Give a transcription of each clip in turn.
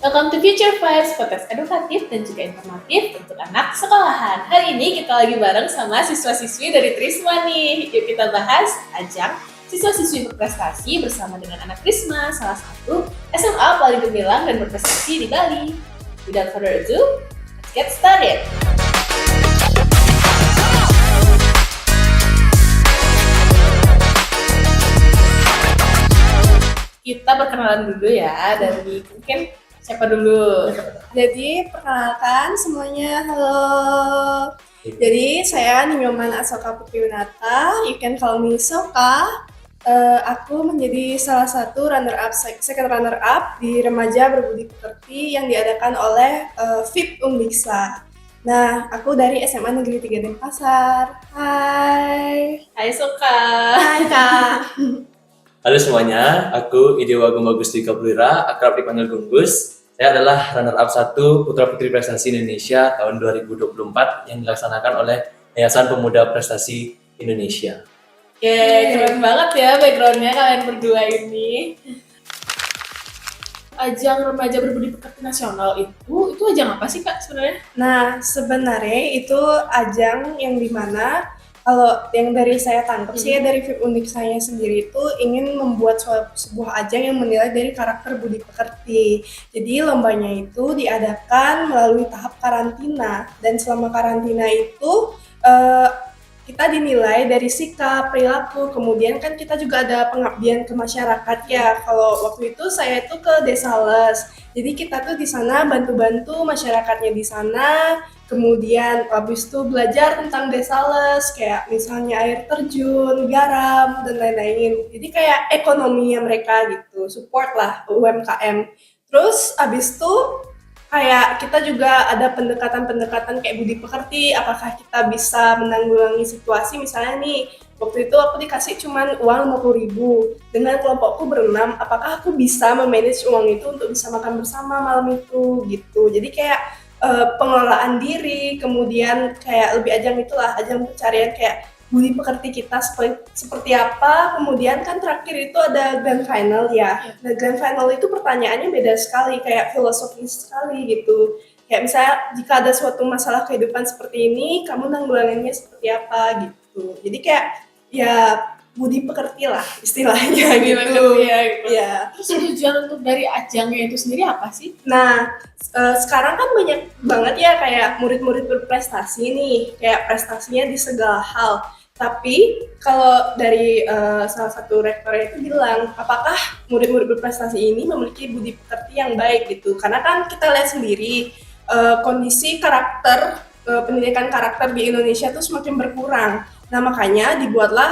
Welcome to Future Vibes, podcast edukatif dan juga informatif untuk anak sekolahan. Hari ini kita lagi bareng sama siswa-siswi dari Trisma nih. Yuk kita bahas ajang siswa-siswi berprestasi bersama dengan anak Trisma, salah satu SMA paling gemilang dan berprestasi di Bali. Without further ado, let's get started. Kita perkenalan dulu ya dari mungkin siapa dulu? Jadi perkenalkan semuanya, halo. Jadi saya Nyoman Asoka Putri Winata, you can call me Soka. Aku menjadi salah satu second runner up di Remaja Berbudi Pekerti yang diadakan oleh FIP Undiksa. Nah, aku dari SMA Negeri 3 Denpasar. Hai. Hai Soka. Hai Kak. Halo semuanya, aku Idewa Gembagustika Pulira, akrab dipanggil Gunggus. Saya adalah runner-up 1 Putra Putri Prestasi Indonesia tahun 2024 yang dilaksanakan oleh Yayasan Pemuda Prestasi Indonesia. Keren banget ya backgroundnya kalian berdua ini. Ajang Remaja Berbudi Pekerti Nasional itu ajang apa sih Kak sebenarnya? Nah, sebenarnya itu ajang yang dimana kalau yang dari saya tangkap sih ya dari FIP Undiksa-nya sendiri itu ingin membuat sebuah ajang yang menilai dari karakter budi pekerti. Jadi lombanya itu diadakan melalui tahap karantina dan selama karantina itu kita dinilai dari sikap, perilaku, kemudian kan kita juga ada pengabdian ke masyarakat ya. Kalau waktu itu saya itu ke Desa Les, jadi kita tuh di sana bantu-bantu masyarakatnya di sana. Kemudian habis itu belajar tentang Desa Les, kayak misalnya air terjun, garam, dan lain-lain. Jadi kayak ekonominya mereka gitu, support lah UMKM. Terus habis itu kayak kita juga ada pendekatan-pendekatan kayak budi pekerti, apakah kita bisa menanggulangi situasi, misalnya nih, waktu itu aku dikasih cuman uang 50.000 dengan kelompokku berenam, apakah aku bisa memanage uang itu untuk bisa makan bersama malam itu, gitu. Jadi kayak pengelolaan diri, kemudian kayak lebih ajang itulah, ajang pencarian kayak budi pekerti kita seperti apa. Kemudian kan terakhir itu ada grand final ya. Nah grand final itu pertanyaannya beda sekali, kayak filosofis sekali gitu. Kayak misalnya jika ada suatu masalah kehidupan seperti ini, kamu nanggulanginnya seperti apa gitu. Jadi kayak ya budi pekerti lah istilahnya gitu. Ya. Terus tujuan untuk dari ajangnya itu sendiri apa sih? Nah, sekarang kan banyak banget ya kayak murid-murid berprestasi nih, kayak prestasinya di segala hal. Tapi kalau dari salah satu rektornya itu bilang, apakah murid-murid berprestasi ini memiliki budi pekerti yang baik gitu? Karena kan kita lihat sendiri kondisi karakter, pendidikan karakter di Indonesia itu semakin berkurang. Nah makanya dibuatlah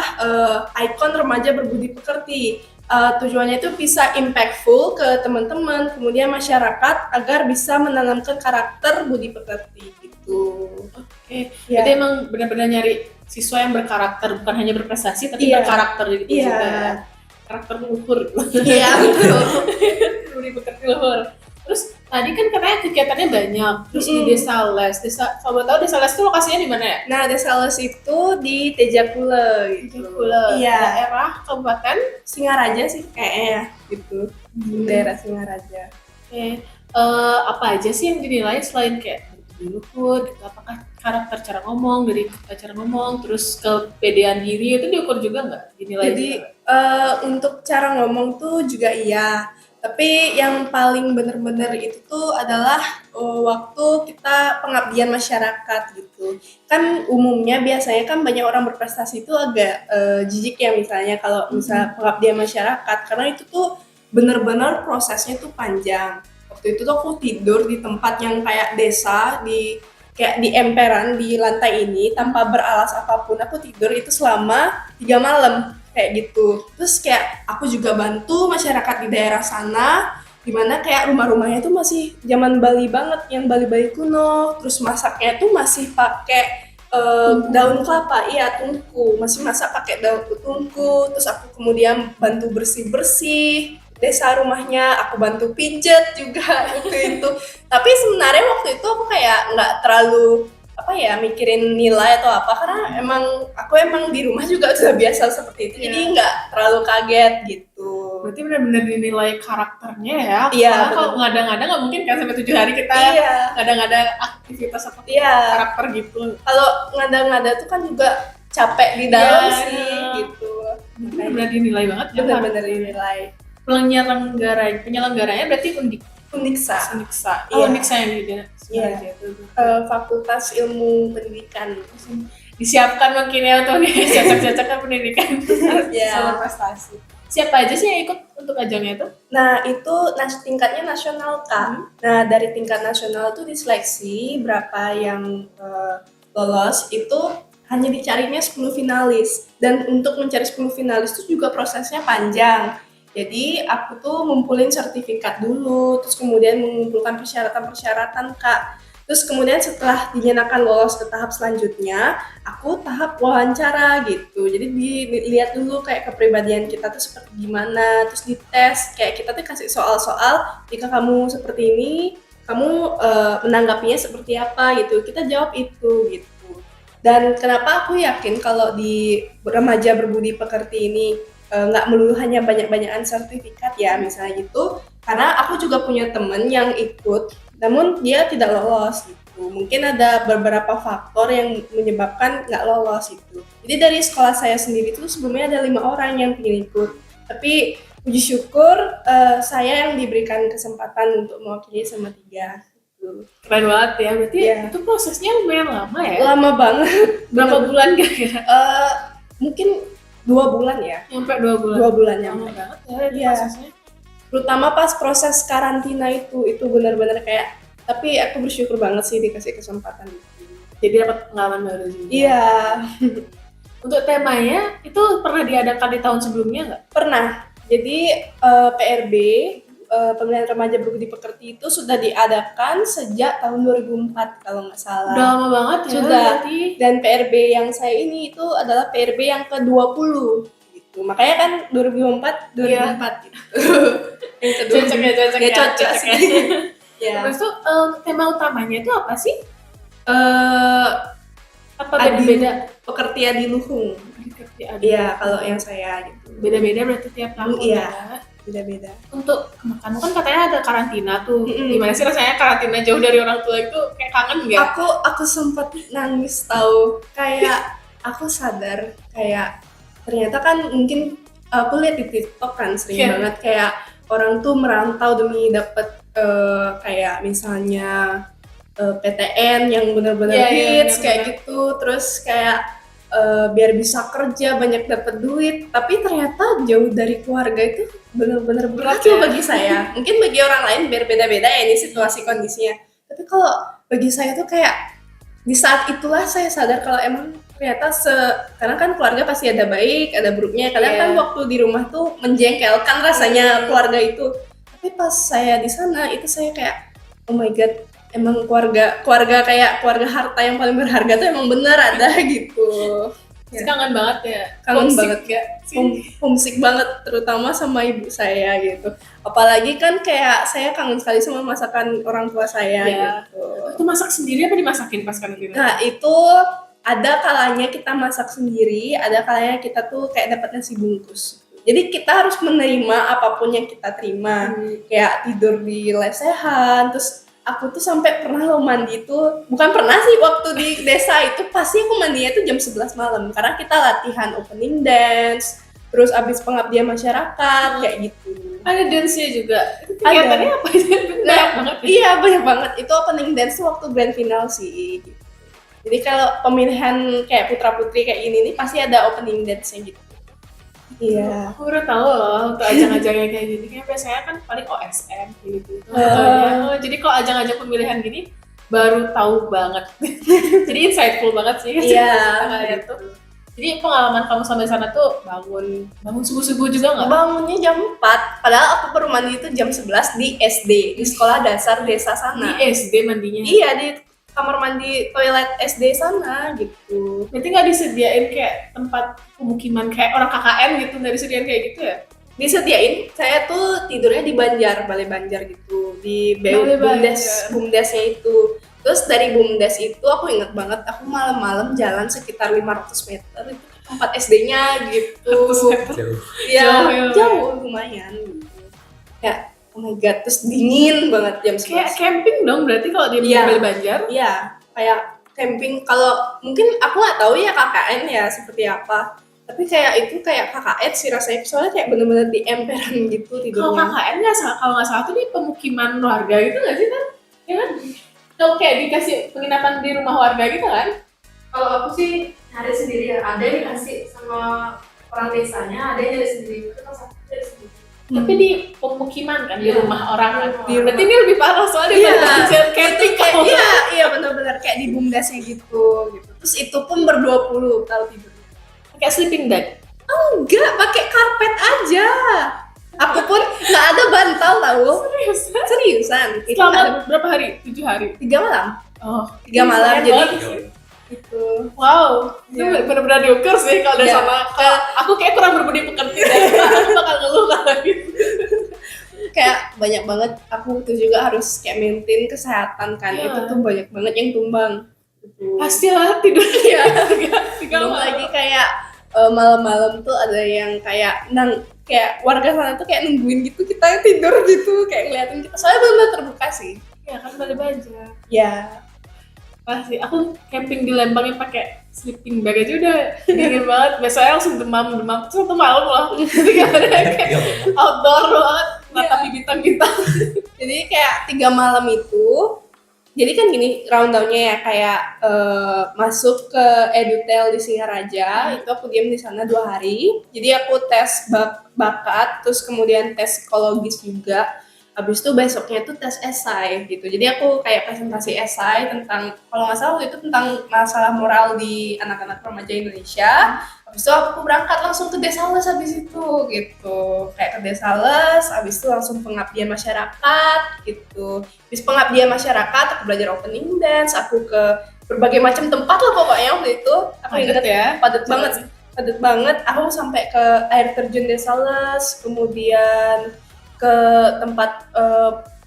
ikon remaja berbudi pekerti. Tujuannya itu bisa impactful ke teman-teman, kemudian masyarakat agar bisa menanamkan karakter budi pekerti gitu. Oke. Jadi emang benar-benar nyari siswa yang berkarakter, bukan hanya berprestasi tapi berkarakter gitu juga ya. Karakter luhur. Iya betul. Budi pekerti luhur. Terus tadi kan katanya kegiatannya banyak. Terus di Desa Les, kalau tahu Desa Les itu lokasinya di mana ya? Nah, Desa Les itu di Tejakule gitu. Iya. Daerah Kabupaten Singaraja sih kayaknya gitu. Daerah Singaraja. Oke. Apa aja sih yang dinilai selain kayak luhur gitu? Apakah karakter cara ngomong, terus kepedean diri itu diukur juga nggak? Dinilai jadi juga? Untuk cara ngomong tuh juga iya. Tapi yang paling benar-benar itu tuh adalah waktu kita pengabdian masyarakat gitu. Kan umumnya biasanya kan banyak orang berprestasi itu agak jijik ya misalnya kalau misalnya pengabdian masyarakat, karena itu tuh benar-benar prosesnya tuh panjang. Waktu itu tuh aku tidur di tempat yang kayak desa, kayak di emperan di lantai ini tanpa beralas apapun. Aku tidur itu selama 3 malam. Kayak gitu. Terus kayak aku juga bantu masyarakat di daerah sana, dimana kayak rumah-rumahnya tuh masih zaman Bali banget, yang Bali-Bali kuno. Terus masaknya tuh masih pakai daun kelapa, tungku, masih masak pakai daun tungku. Terus aku kemudian bantu bersih-bersih desa rumahnya, aku bantu pijet juga itu. Tapi sebenarnya waktu itu aku kayak nggak terlalu mikirin nilai atau apa, karena aku emang di rumah juga sudah biasa seperti itu, jadi nggak terlalu kaget gitu. Berarti benar-benar dinilai karakternya ya. Iya, Karena kalau betul. ngada-ngada nggak mungkin kan sampai 7 hari kita Iya, ngada-ngada aktivitas atau iya. karakter gitu. Kalau ngada-ngada tuh kan juga capek di dalam Iya, sih iya. gitu. Berarti benar-benar dinilai banget ya. Benar-benar dinilai. Penyelenggaranya berarti Uniksa. Uniksa. Iya. Oh, Uniksa yang di Iya. Fakultas Ilmu Pendidikan. disiapkan mungkin ya untuk cocok-cocokkan pendidikan Iya. sama prestasi. Siapa aja sih yang ikut untuk ajangnya itu? Nah, itu tingkatnya nasional, Kak. Nah, dari tingkat nasional tuh diseleksi berapa yang lolos itu hanya dicarinya 10 finalis. Dan untuk mencari 10 finalis itu juga prosesnya panjang. Jadi, aku tuh ngumpulin sertifikat dulu, terus kemudian mengumpulkan persyaratan-persyaratan, Kak. Terus kemudian setelah dinyatakan lolos ke tahap selanjutnya, aku tahap wawancara gitu. Jadi dilihat dulu kayak kepribadian kita tuh seperti gimana, terus dites kayak kita tuh kasih soal-soal, jika kamu seperti ini, kamu menanggapinya seperti apa gitu. Kita jawab itu gitu. Dan kenapa aku yakin kalau di remaja berbudi pekerti ini nggak melulu hanya banyak-banyakan sertifikat ya misalnya gitu, karena aku juga punya temen yang ikut namun dia tidak lolos gitu. Mungkin ada beberapa faktor yang menyebabkan nggak lolos itu. Jadi dari sekolah saya sendiri itu sebelumnya ada 5 orang yang ingin ikut, tapi puji syukur saya yang diberikan kesempatan untuk mewakili sama 3 gitu. Keren banget ya. Berarti Iya. itu prosesnya lumayan lama ya. Lama banget. Berapa bulan kira-kira? Mungkin 2 bulan ya. Nyampe 2 bulan. 2 bulan Lama nyampe. banget ya itu Iya. prosesnya. Terutama pas proses karantina itu benar-benar kayak, tapi aku bersyukur banget sih dikasih kesempatan itu. Jadi dapat pengalaman baru juga. Iya, Untuk temanya itu pernah diadakan di tahun sebelumnya nggak? pernah. Jadi PRB Pemilihan Remaja Berbudi Pekerti itu sudah diadakan sejak tahun 2004 kalau nggak salah. Udah lama banget ya. Sudah. Berarti. Dan PRB yang saya ini itu adalah PRB yang ke-20 gitu. Makanya kan 2004 gitu. Yang kedua. Cocok Ya, cocok sih. Ya. Terus tuh tema utamanya itu apa sih? Eh, Apa beda-beda? Pekerti Adiluhung. Iya. Iya, kalau yang saya gitu. Beda-beda berarti tiap tahun. Iya. Ya. Beda-beda. Untuk kamu kan katanya ada karantina tuh. Mm-mm. Gimana sih rasanya karantina jauh dari orang tua itu kayak kangen nggak? Aku sempat nangis tahu, kayak aku sadar kayak ternyata kan mungkin aku lihat di TikTok kan sering Iya. banget kayak orang tuh merantau demi dapat kayak misalnya PTN yang benar-benar Iya, iya, hits benar-benar. kayak gitu, terus kayak biar bisa kerja banyak dapat duit, tapi ternyata jauh dari keluarga itu benar-benar berat Berat ya. loh bagi saya. Mungkin bagi orang lain biar beda-beda ya ini situasi kondisinya, tapi kalau bagi saya tuh kayak di saat itulah saya sadar kalau emang ternyata karena kan keluarga pasti ada baik ada buruknya, kadang Iya. kan waktu di rumah tuh menjengkelkan rasanya keluarga itu, tapi pas saya di sana itu saya kayak oh my god, emang keluarga kayak keluarga harta yang paling berharga tuh emang bener ada gitu. Pasti kangen banget ya. Kangen Homesick banget. nggak sih? Homesick banget terutama sama ibu saya gitu, apalagi kan kayak saya kangen sekali sama masakan orang tua saya Iya. gitu. Itu masak sendiri apa dimasakin pas karantina? Nah itu ada kalanya kita masak sendiri, ada kalanya kita tuh kayak dapat nasi bungkus. Jadi kita harus menerima apapun yang kita terima, kayak tidur di lesehan. Terus aku tuh sampai pernah lo mandi tuh, bukan pernah sih, waktu di desa itu pasti aku mandinya tuh jam 11 malam karena kita latihan opening dance, terus abis pengabdian masyarakat kayak gitu. Ada dance-nya juga. Itu kegiatannya apa aja? Banyak banget ya. Iya banyak banget, itu opening dance tuh waktu grand final sih gitu. Jadi kalau pemilihan kayak putra-putri kayak ini nih pasti ada opening dance-nya gitu. Iya. Aku udah tahu loh untuk ajang-ajangnya kayak gini. Kayak biasanya kan paling OSM gitu. Jadi kalau ajang-ajang pemilihan gini baru tahu banget. Jadi insightful banget sih. Iya. Gitu. Jadi pengalaman kamu sampai sana tuh bangun subuh-subuh juga nggak? Bangunnya jam 4, padahal aku baru mandi itu jam 11 di SD, di sekolah dasar desa Di sana. SD mandinya. Iya, di kamar mandi toilet SD sana gitu. Berarti nggak disediain kayak tempat pemukiman kayak orang KKN gitu, nggak disediain kayak gitu ya? Disediain, saya tuh tidurnya di Banjar, Balai Banjar gitu, di Balai BUMDes-nya itu. Terus dari BUMDes itu aku inget banget, aku malam-malam jalan sekitar 500 meter itu tempat SD-nya gitu. 100 meter. Jauh. Jauh, Ya, ya. jauh lumayan gitu. Ya, oh my god, terus dingin banget jam Kayak 11. camping dong berarti kalau di Iya. Bali Banjar. Iya, kayak camping. Kalau mungkin aku nggak tahu ya KKN ya seperti apa. Tapi kayak itu kayak KKN sih rasanya, soalnya kayak bener-bener di emperan gitu Kalau tidurnya. KKN nggak salah, kalau nggak salah tuh di pemukiman warga gitu nggak sih kan? Ya kan? Kalau kayak dikasih penginapan di rumah warga gitu kan? Kalau aku sih nyari sendiri ya, ada yang dikasih sama orang desanya, ada yang nyari sendiri. Itu kan satu dari sendiri. Tapi di pemukiman kan, di Iya. rumah orang kan. Di Berarti ini lebih parah soalnya Iya. daripada camping Kayak kalau iya benar-benar kayak di bumdasnya gitu. Terus itu pun ber-20 kalau tidur. pakai sleeping bag. Enggak, pakai karpet aja. Aku pun nggak ada bantal tahu. Serius? Seriusan. Itu nggak ada Selama berapa hari? 7 hari. 3 malam. Oh, 3 malam lumayan jadi banget. itu. Wow, itu Iya. benar-benar diukur sih kalau udah Iya. sama. Kalau aku kayak kurang berbudi pekerti deh. Aku bakal ngeluh kalau gitu. Kayak banyak banget aku tuh juga harus kayak maintain kesehatan kan. Iya. Itu tuh banyak banget yang tumbang. Gitu. Pastilah tidurnya tiga Belum malam. lagi kayak malam-malam tuh ada yang kayak kayak warga sana tuh kayak nungguin gitu kita tidur gitu kayak ngeliatin kita, soalnya benar terbuka sih. Ya kan Bali Banjar. Ya Pasti aku camping di Lembang yang pakai sleeping bag aja udah dingin banget. Besoknya langsung demam terus satu malam lah. Jadi gak ada kayak outdoor banget, natapi bintang-bintang. jadi kayak 3 malam itu, jadi kan gini rundownnya ya, kayak masuk ke Edutel di Singaraja, itu aku diam di sana 2 hari. Jadi aku tes bakat, terus kemudian tes psikologis juga. Habis itu besoknya tuh tes esai gitu. Jadi aku kayak presentasi esai tentang, kalau nggak salah waktu itu tentang masalah moral di anak-anak remaja Indonesia. Habis itu aku berangkat langsung ke Desales habis itu gitu. Kayak ke Desales, habis itu langsung pengabdian masyarakat gitu. Habis pengabdian masyarakat, aku belajar opening dance, aku ke berbagai macam tempat lah pokoknya waktu itu. Aku ingat ya. padat banget. Aku sampai ke air terjun Desales, kemudian ke tempat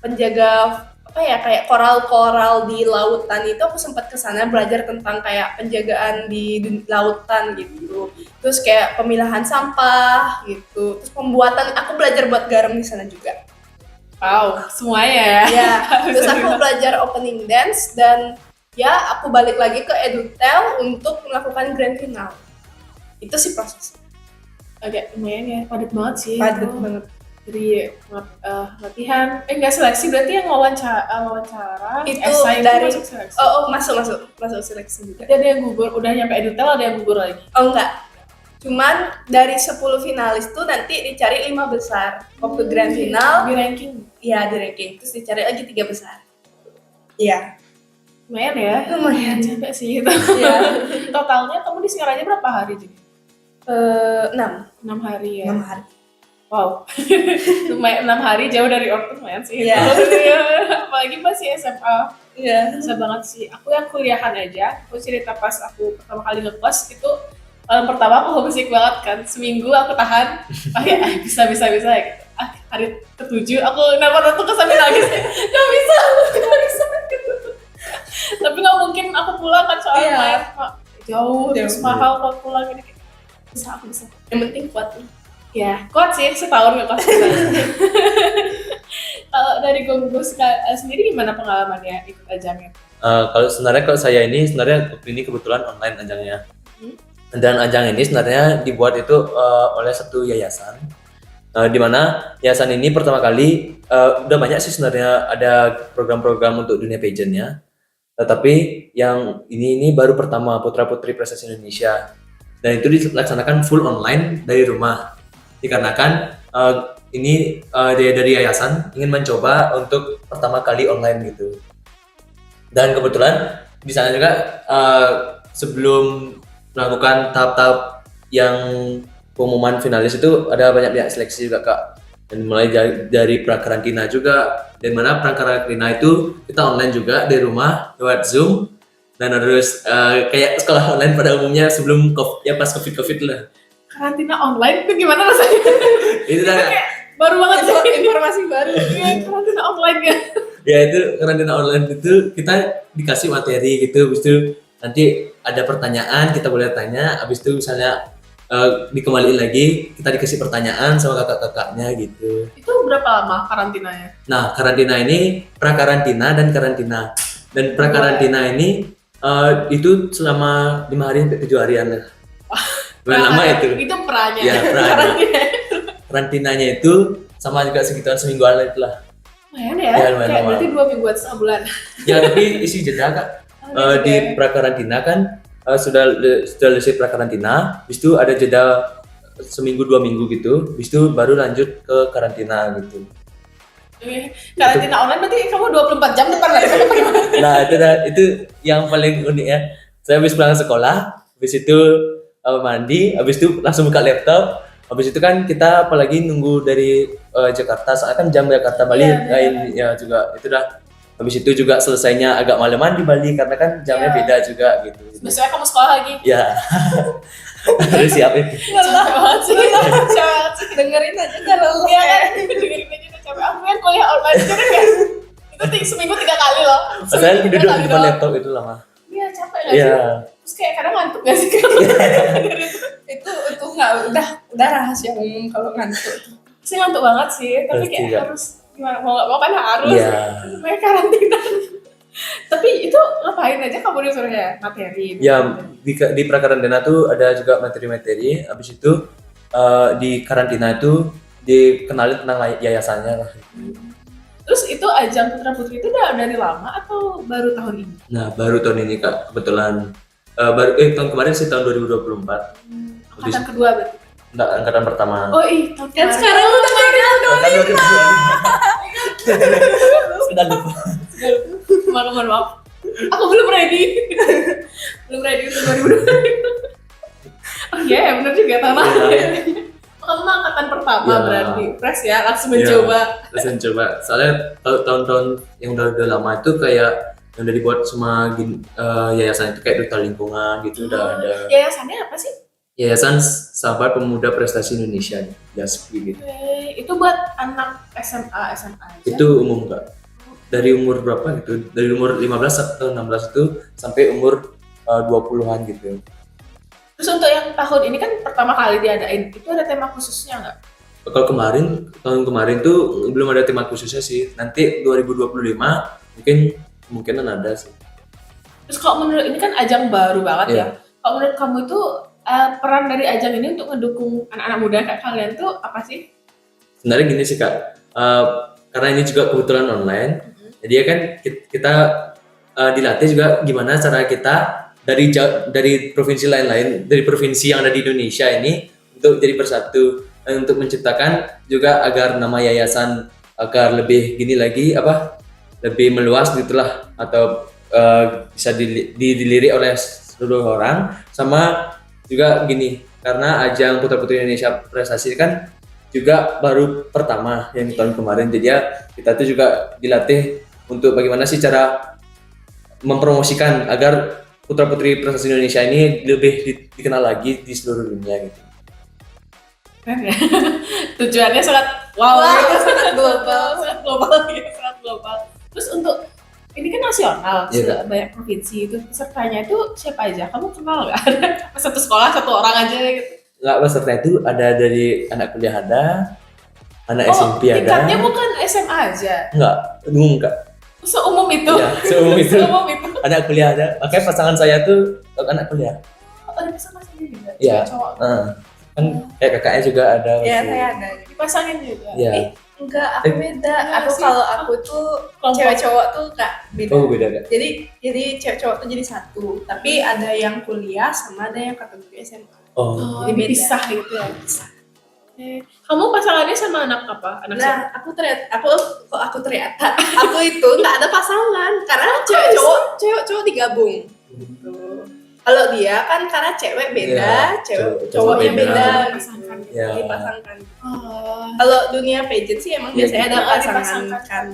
penjaga apa ya, kayak koral-koral di lautan itu. Aku sempat ke sana belajar tentang kayak penjagaan di lautan gitu. Terus kayak pemilahan sampah gitu. Terus pembuatan, aku belajar buat garam di sana juga. Wow, semuanya ya. Ya, terus aku belajar opening dance dan ya aku balik lagi ke Edutel untuk melakukan grand final. Itu sih proses. Agak lumayan ya, padat banget sih. Padat itu. banget. Jadi latihan, nggak seleksi berarti yang wawancara Itu esai dari- itu masuk seleksi. Oh, masuk seleksi juga. Jadi ada yang gugur, udah nyampe Edutel ada yang gugur lagi. Oh enggak, cuman dari 10 finalis tuh nanti dicari 5 besar. Waktu grand final, Di ranking ya di ranking, terus dicari lagi 3 besar. Iya. lumayan ya. Lumayan. Capek sih itu. Iya. Totalnya kamu di Singaraja berapa hari jadi? 6 6 hari ya. 6 hari. Wow. Lumayan 6 hari jauh dari Ortus lumayan sih. Iya. Apalagi masih SMA. Iya. Susah banget sih. Aku yang kuliahan aja, aku cerita pas aku pertama kali ngekos itu malam pertama aku homesick banget kan. Seminggu aku tahan. Ah ya bisa gitu. Hari ke-7 aku nonton ke sambil nangis. Gak bisa gitu. Tapi nggak mungkin aku pulang kan soalnya Iya. main jauh terus Jauh. mahal kalau pulang ini. Aku bisa. Yang penting kuat nih. Ya, kuat sih setahun ngekos. Kalau dari Gonggus sendiri gimana pengalamannya ikut ajangnya? Kalau saya ini sebenarnya waktu ini kebetulan online ajangnya. Hmm. Dan ajang ini sebenarnya dibuat itu oleh satu yayasan. Di mana yayasan ini pertama kali udah banyak sih sebenarnya ada program-program untuk dunia pageantnya. Tetapi yang ini baru pertama Putra Putri Prestasi Indonesia. Dan itu dilaksanakan full online dari rumah. Dikarenakan ini dia dari yayasan ingin mencoba untuk pertama kali online gitu. Dan kebetulan di sana juga sebelum melakukan tahap-tahap yang pengumuman finalis itu ada banyak pihak seleksi juga Kak. Dan mulai dari prakarantina juga, dan mana prakarantina itu kita online juga dari rumah lewat Zoom, dan harus kayak sekolah online pada umumnya sebelum pas COVID lah. Karantina online itu gimana rasanya? Itu dah. Baru banget sih. Informasi baru. Iya, karantina online ya. Ya itu karantina online itu kita dikasih materi gitu, habis itu nanti ada pertanyaan kita boleh tanya, habis itu misalnya dikembaliin lagi kita dikasih pertanyaan sama kakak-kakaknya gitu. Itu berapa lama karantinanya? Nah, karantina ini pra-karantina dan karantina. Dan pra-karantina ini itu selama 5 hari sampai 7 harian lah. Lumayan lama itu. Itu peranya. Ya, pra-nya. Karantina. Karantinanya itu sama juga sekitaran semingguan itulah. Lumayan ya? Ya, lumayan Kayak lama. berarti 2 mingguan sebulan. Ya, tapi isi jeda Kak. Di pra-karantina kan sudah selesai pra-karantina, habis itu ada jeda seminggu 2 minggu gitu, habis itu baru lanjut ke karantina gitu. Karantina online berarti kamu 24 jam depan laptop apa gimana? Nah itu yang paling unik ya. Saya habis pulang sekolah, habis itu mandi, habis itu langsung buka laptop. Habis itu kan kita apalagi nunggu dari Jakarta, soalnya kan jam Jakarta Bali lain ya juga itu dah. Habis itu juga selesainya agak malaman di Bali karena kan jamnya beda juga gitu. Besoknya kamu sekolah lagi. Ya. Harus siap itu. Lelah banget sih. Dengerin aja kan lelah. Iya kan? Dengerin aja udah capek. Aku kan kuliah online kan ya. Itu seminggu 3 kali loh. Saya duduk di depan laptop itu lama. Iya capek gak sih? Iya. Terus kayak kadang ngantuk gak sih kalau Itu nggak udah rahasia umum kalau ngantuk. Saya ngantuk banget sih. Tapi Pasti, kayak Kak. harus gimana mau nggak mau kan harus. Iya. Namanya karantina. Tapi itu ngapain aja kamu disuruhnya materi? Ya di prakarantina tuh ada juga materi-materi. Habis itu di karantina itu dikenalin tentang yayasannya lah. Terus itu ajang Putra Putri itu udah dari lama atau baru tahun ini? Nah baru tahun ini Kak kebetulan tahun kemarin sih tahun 2024. Angkatan kedua berarti? Enggak, angkatan pertama. Oh iya, tahun Kan kemarin. sekarang lu udah Sudah lupa. Maaf. Aku belum ready. Belum ready untuk 2020. Oh iya ya bener juga tahun lalu ya. Kamu angkatan pertama Ya. berarti fresh ya langsung mencoba. Langsung coba. Soalnya tahun-tahun yang udah lama itu kayak yang udah dibuat sama yayasan itu kayak duta lingkungan gitu udah ada. Yayasannya apa sih? Yayasan Sahabat Pemuda Prestasi Indonesia, YASPI gitu. Itu buat anak SMA aja. Itu umum Kak. Dari umur berapa gitu? Dari umur 15 atau 16 itu sampai umur 20-an gitu. Terus untuk yang tahun ini kan pertama kali diadain, itu ada tema khususnya nggak? Kalau tahun kemarin tuh belum ada tema khususnya sih. Nanti 2025 kemungkinan ada sih. Terus kalau menurut ini kan ajang baru banget Iya. ya. Kalau menurut kamu itu peran dari ajang ini untuk mendukung anak-anak muda kayak kalian tuh apa sih? Sebenarnya gini sih Kak, karena ini juga kebetulan online, jadi ya kan kita dilatih juga gimana cara kita dari provinsi lain-lain, dari provinsi yang ada di Indonesia ini untuk jadi bersatu, untuk menciptakan juga agar nama yayasan agar lebih gini lagi lebih meluas gitulah atau bisa dilirik oleh seluruh orang. Sama juga gini, karena ajang Putra Putri Indonesia Prestasi kan juga baru pertama yang tahun kemarin, jadi ya kita tuh juga dilatih untuk bagaimana sih cara mempromosikan agar Putra Putri Prestasi Indonesia ini lebih dikenal lagi di seluruh dunia gitu. Keren ya. Tujuannya sangat gitu, sangat global ya, sangat global. Terus untuk ini kan nasional, Iya, banyak provinsi itu pesertanya itu siapa aja? Kamu kenal nggak? Ada satu sekolah satu orang aja gitu? Nggak, peserta itu ada dari anak kuliah ada, anak SMP ada. Tingkatnya bukan SMA aja. Enggak, Kak. Seumum itu. Iya, seumum itu. Seumum itu. Anak kuliah ada. Makanya pasangan saya tuh anak kuliah. Oh, ada pasangan sendiri juga. Iya. Cowok. Kan kayak kakaknya juga ada. Ya gitu. saya ada. Dipasangin juga. Iya. Enggak, aku beda. Enggak Aku sih. kalau aku tuh Kelompok. cewek cowok tuh Kak beda. Oh beda Kak. Jadi cewek cowok tuh jadi satu, tapi ada yang kuliah sama ada yang kategori SMA. Oh. Oh, Jadi beda. dipisah gitu ya. Oke. Kamu pasangannya sama anak apa? Anak siapa? Nah, aku ternyata aku itu nggak ada pasangan karena cewek cowok digabung. Gitu. Kalau dia kan karena cewek beda, Iya, cowoknya cowok beda, beda. Dipasangkan gitu. Iya. dipasangkan. Oh. Kalau dunia pageant sih emang Iya, biasanya ada gitu. pasangan Dipasangkan. kan.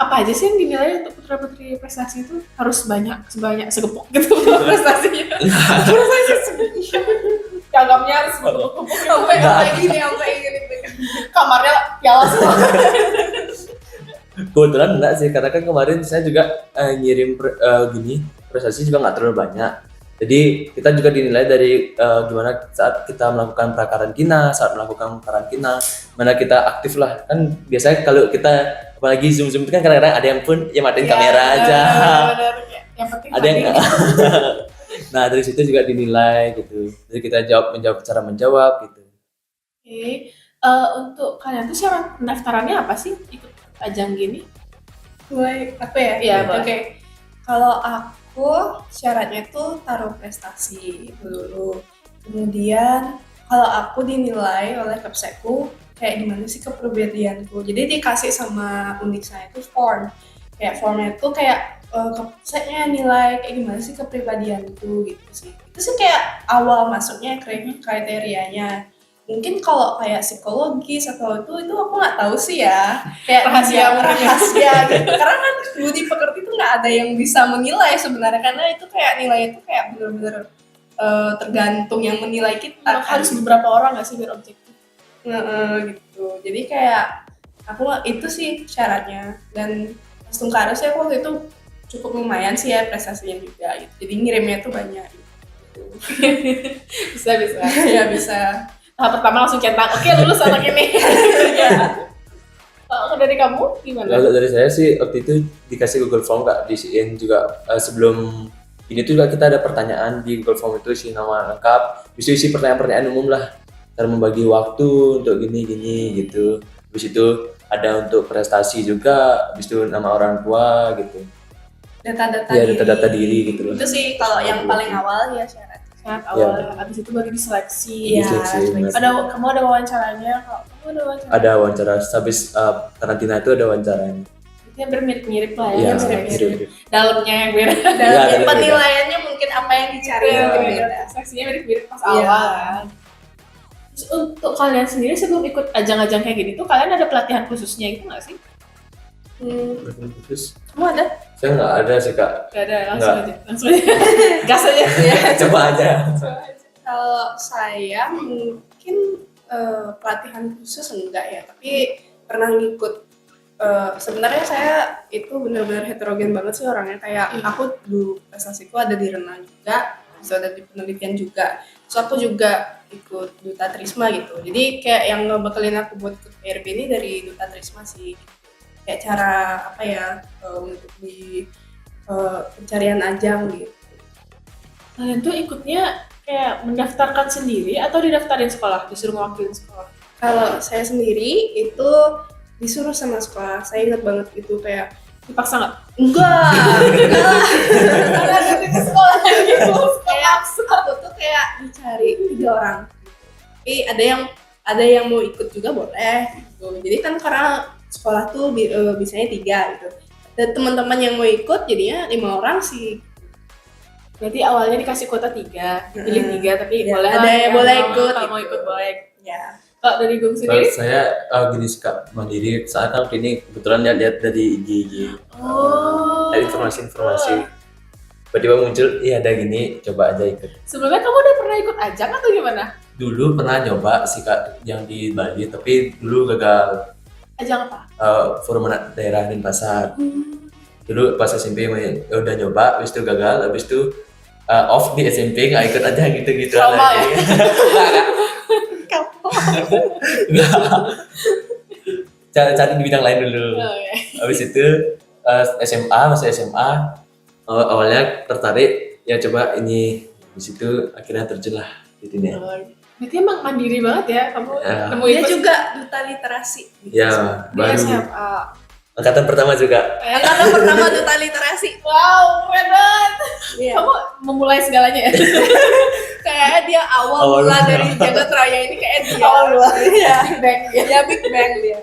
Apa aja sih yang dinilai untuk putra putri prestasi itu harus sebanyak segepok gitu prestasinya. Piagamnya harus segepok Sampai gini, sampai gini. kamarnya piala semua. Kebetulan enggak sih, karena kan kemarin saya juga ngirim prestasi juga nggak terlalu banyak. Jadi kita juga dinilai dari gimana saat kita melakukan prakarantina, saat melakukan karantina, mana kita aktif lah. Kan biasanya kalau kita apalagi zoom itu kan kadang-kadang ada yang pun ya matiin kamera aja. Benar. Yang penting Ada yang nah dari situ juga dinilai gitu. Jadi kita menjawab cara menjawab gitu. Oke. Untuk kalian tuh syarat pendaftarannya apa sih ikut ajang gini? Mulai apa ya? Iya, Oke. boleh. Kalau aku syaratnya tuh taruh prestasi dulu. Kemudian kalau aku dinilai oleh Kepsekku kayak gimana sih kepribadianku. Jadi dikasih sama Undik saya tuh form. Kayak formnya tuh kayak Kepseknya nilai kayak gimana sih kepribadianku gitu sih. Itu sih kayak awal masuknya kriterianya. Mungkin kalau kayak psikologis atau itu aku nggak tahu sih ya, kayak rahasia gitu. Karena kan budi pekerti itu nggak ada yang bisa menilai sebenarnya, karena itu kayak nilai itu kayak benar-benar tergantung yang menilai kita. Harus beberapa orang nggak sih biar objektif? Gitu. Jadi kayak aku itu sih syaratnya. Dan pas Tungkara sih aku waktu itu cukup lumayan sih ya prestasinya juga gitu. Jadi ngirimnya tuh banyak gitu. Bisa. Ya bisa. Tahap pertama langsung centang, oke lulus anak ini. Kalau dari kamu gimana? Kalau dari saya sih waktu itu dikasih Google Form Kak, diisiin juga sebelum ini tuh juga kita ada pertanyaan di Google Form itu, isi nama lengkap, bisa isi pertanyaan-pertanyaan umum lah, cara membagi waktu untuk gini gitu. Habis itu ada untuk prestasi juga, habis itu nama orang tua gitu. Data diri gitu loh. Itu sih kalau yang paling awal ya syarat awal, habis itu baru diseleksi. Iya, Diseleksi. Kamu ada wawancaranya? Kamu ada wawancara? Ada wawancara, habis karantina itu ada wawancaranya. Itu yang mirip-mirip lah Iya, ya, mirip-mirip. dalamnya yang beda. dan Iya, ada penilaiannya mungkin apa yang dicari Iya, mungkin beda. beda. Seleksinya mirip-mirip pas Iya. awal kan. Terus untuk kalian sendiri sebelum ikut ajang-ajang kayak gini tuh kalian ada pelatihan khususnya gitu nggak sih? Terus Kamu ada? saya nggak ada sih Kak, Gak ada, langsung aja. Gas aja. coba aja. Kalau saya mungkin pelatihan khusus enggak ya, tapi pernah ngikut. Sebenarnya saya itu benar-benar heterogen banget sih orangnya. Kayak aku dulu prestasiku ada di renang juga, bisa ada di penelitian juga. Terus aku juga ikut Duta Trisma gitu. Jadi kayak yang ngebekelin aku buat ikut PRB ini dari Duta Trisma sih. Kayak cara apa ya untuk di pencarian ajang gitu. Kalian tuh ikutnya kayak mendaftarkan sendiri atau didaftarin sekolah, disuruh mewakilin sekolah? Kalau saya sendiri itu disuruh sama sekolah. Saya ingat banget itu kayak Dipaksa nggak? enggak. Karena ada di sekolah gitu. Kayak aku tuh kayak dicari 3 orang. Tapi ada yang mau ikut juga boleh gitu. Jadi kan karena sekolah tuh bisanya 3 gitu. Dan teman-teman yang mau ikut jadinya 5 orang sih. Berarti awalnya dikasih kuota 3, pilih 3 tapi Ya, boleh ada lah, yang boleh ikut kalau mau gitu. ikut boleh. Ya. Kalau dari Gung Kalau sendiri? saya gini sih Kak, mandiri. Saat kan ini kebetulan lihat dari IG, Oh. ada informasi. Tiba-tiba muncul, iya ada gini, coba aja ikut. Sebelumnya kamu udah pernah ikut ajang atau gimana? Dulu pernah nyoba sih Kak, yang di Bali, tapi dulu gagal. Ajang apa? Forum anak daerah Denpasar. Dulu pas SMP udah nyoba, habis itu gagal, habis itu off di SMP nggak ikut aja gitu-gitu Trauma lagi. Cari di bidang lain dulu. Oh, ya. Habis itu masih SMA, awalnya tertarik ya coba ini, di situ akhirnya terjun lah di sini. Berarti emang mandiri banget ya kamu Ya. nemu Dia itu juga duta literasi. Gitu. Ya di baru SMA. angkatan pertama juga. Angkatan pertama duta literasi. Wow, keren banget. Iya. Kamu memulai segalanya ya? Kayaknya dia awal Awal mula mula. dari jagat raya ini kayak dia. Awal mula. Iya. Big Bang ya. Ya Big Bang dia.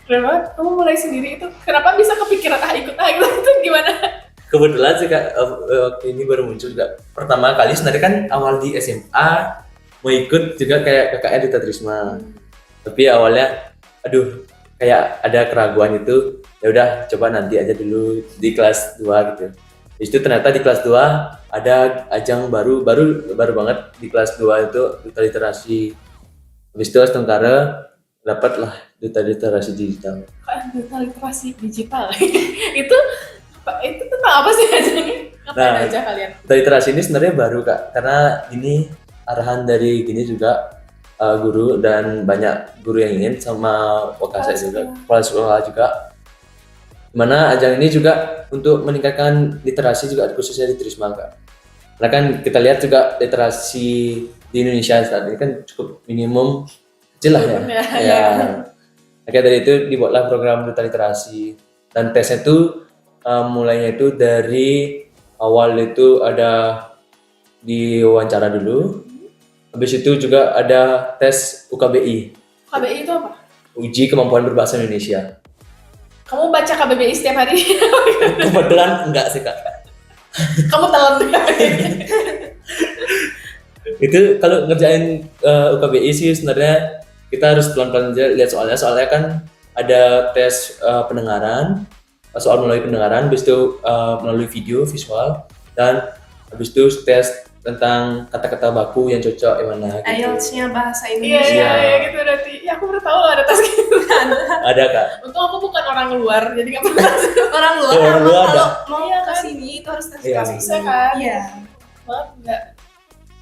Keren banget. Kamu mulai sendiri itu. Kenapa bisa kepikiran ikut gitu? Itu gimana? Kebetulan sih Kak, waktu ini baru muncul juga. Pertama kali sebenarnya kan awal di SMA mau ikut juga kayak kakaknya Duta Trisma. Tapi awalnya aduh kayak ada keraguan itu. Ya udah coba nanti aja dulu di kelas 2 gitu. Di situ ternyata di kelas 2 ada ajang baru banget di kelas 2 itu Duta Literasi. Habis itu Astungkara dapatlah Duta Literasi Digital. Duta literasi digital. itu tentang tentang apa sih ajangnya? Ngapain Nah, aja kalian? Putra Literasi ini sebenarnya baru Kak, karena ini arahan dari gini juga guru dan banyak guru yang ingin sama Wakasa juga, kepala sekolah juga. Mana ajang ini juga untuk meningkatkan literasi juga khususnya di Trisma Kak. Karena kan kita lihat juga literasi di Indonesia saat ini kan cukup minimum kecil lah ya. Ya. Maka dari itu dibuatlah program duta literasi dan tesnya itu mulainya itu dari awal itu ada diwawancara dulu. Habis itu juga ada tes UKBI, KBI itu apa? uji kemampuan berbahasa Indonesia. Kamu baca KBBI setiap hari? Kebetulan enggak sih Kak. Kamu telan. Itu kalau ngerjain UKBI sih sebenarnya kita harus pelan-pelan aja lihat soalnya kan ada tes pendengaran, soal melalui pendengaran, habis itu melalui video visual, dan habis itu tes tentang kata-kata baku yang cocok yang mana gitu. IELTS-nya bahasa Iya, Indonesia. iya, gitu berarti. Ya aku baru tahu loh ada tes gitu. Ada Kak. Untung aku bukan orang luar, jadi nggak pernah. Orang luar, Orang emang luar kalau ada. mau Iya, ke kan? sini itu harus tes Iya. bahasa Bisa kan? Iya. Maaf, nggak.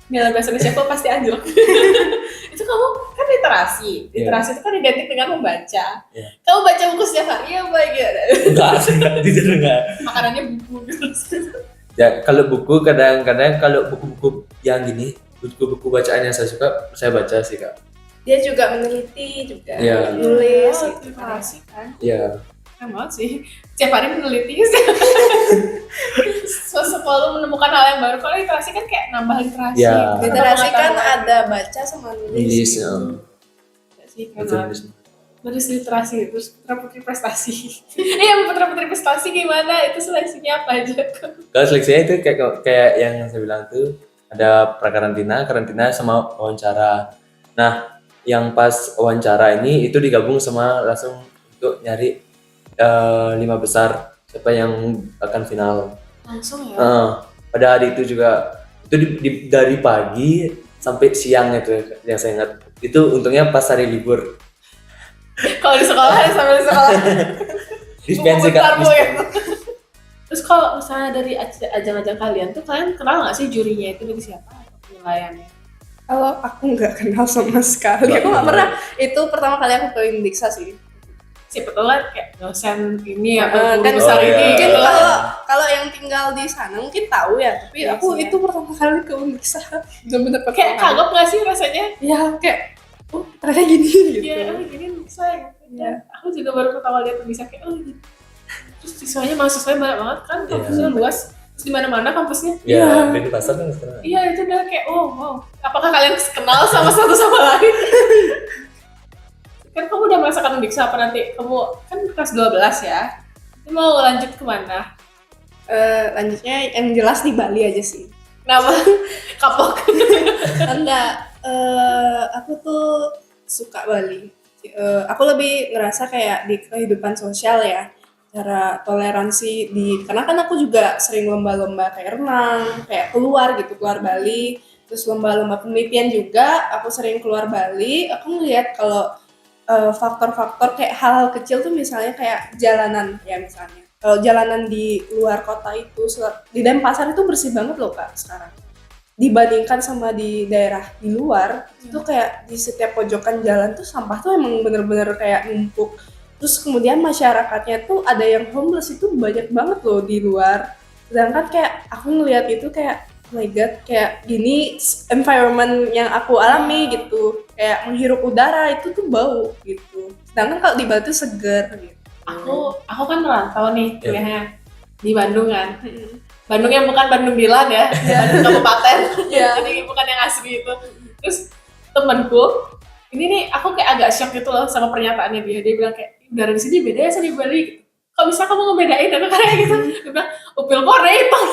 Nilai bahasa Indonesia aku pasti anjlok. Itu kamu kan literasi. Literasi itu kan identik dengan membaca. Iya. Kamu baca buku setiap hari ya baik ya. Enggak sih Kak, jujur enggak. Makanannya buku gitu. Ya kalau buku kadang-kadang kalau buku-buku yang gini, buku-buku bacaan yang saya suka, saya baca sih Kak. Dia juga meneliti juga, Iya. nulis Oh, gitu. literasi kan. Iya. Keren banget sih. Setiap hari meneliti sih. Selalu menemukan hal yang baru. Kalau literasi kan kayak nambah literasi. Iya. Literasi kan Pengetahuan. ada baca sama nulis. Nulis ya. Iya sih, Betul, karena nulis. nulis literasi, terus putra putri prestasi. Iya, putra putri prestasi gimana? Itu seleksinya apa aja? Kalau seleksinya itu kayak yang saya bilang tuh ada prakarantina, karantina sama wawancara. Nah, yang pas wawancara ini itu digabung sama langsung untuk nyari 5 besar siapa yang akan final. Langsung ya. Pada hari itu juga itu dari pagi sampai siang itu yang saya ingat. Itu untungnya pas hari libur. Kalau di sekolah ya sambil di sekolah. Dispensi Kak. Bentar, Bu, ya. dispensi. Terus kalau misalnya dari ajang-ajang kalian tuh kalian kenal nggak sih jurinya itu dari siapa? Penilaiannya. Kalau aku nggak kenal sama sekali, Nggak aku nggak kenal. pernah. Itu pertama kali aku ke Indiksa sih. Siapa tahu kan kayak dosen ini atau Kan guru besar oh, ini iya. gitu Mungkin lah. kalau yang tinggal di sana mungkin tahu ya, tapi Iya aku sih, itu pertama kali ke Indiksa, bener-bener Kayak kagok nggak sih rasanya? Ya kayak, oh ternyata gini gitu. Iya, gini bisa ya. Iya. Aku juga baru pertama lihat bisa kayak oh gitu. Terus siswanya mahasiswanya banyak banget kan, Iya. kampusnya luas. Terus di mana-mana kampusnya. Ya, di pasar kan sekarang. Iya, itu udah kayak oh wow. Apakah kalian kenal sama satu sama lain? Kan kamu udah merasakan Indiksa apa nanti? Kamu kan kelas 12 ya. Ini mau lanjut kemana? Lanjutnya yang jelas di Bali aja sih. Kenapa? Kapok. Enggak, aku tuh suka Bali. Aku lebih ngerasa kayak di kehidupan sosial ya, cara toleransi karena kan aku juga sering lomba-lomba kayak renang, kayak keluar Bali, terus lomba-lomba penelitian juga, aku sering keluar Bali. Aku ngeliat kalau faktor-faktor kayak hal-hal kecil tuh misalnya kayak jalanan ya misalnya. Kalau jalanan di luar kota itu, di Denpasar itu bersih banget loh Kak sekarang. Dibandingkan sama di daerah di luar, itu kayak di setiap pojokan jalan tuh sampah tuh emang bener-bener kayak numpuk. Terus kemudian masyarakatnya tuh ada yang homeless itu banyak banget loh di luar. Sedangkan kayak aku ngelihat itu kayak, oh my god, kayak gini environment yang aku alami gitu. Kayak menghirup udara itu tuh bau gitu. Sedangkan kalau di Bali tuh seger gitu. Aku kan merantau nih Iya. kuliahnya di Bandung kan. Bandung yang bukan Bandung Dilan ya, Bandung Kabupaten. Iya. Jadi bukan yang asli itu. Terus temanku, ini nih aku kayak agak shock gitu loh sama pernyataannya dia. Dia bilang kayak udara di sini beda ya sama di Bali. Gitu. Kok bisa kamu ngebedain? Aku kayak gitu. Dia bilang upil Korea hitam.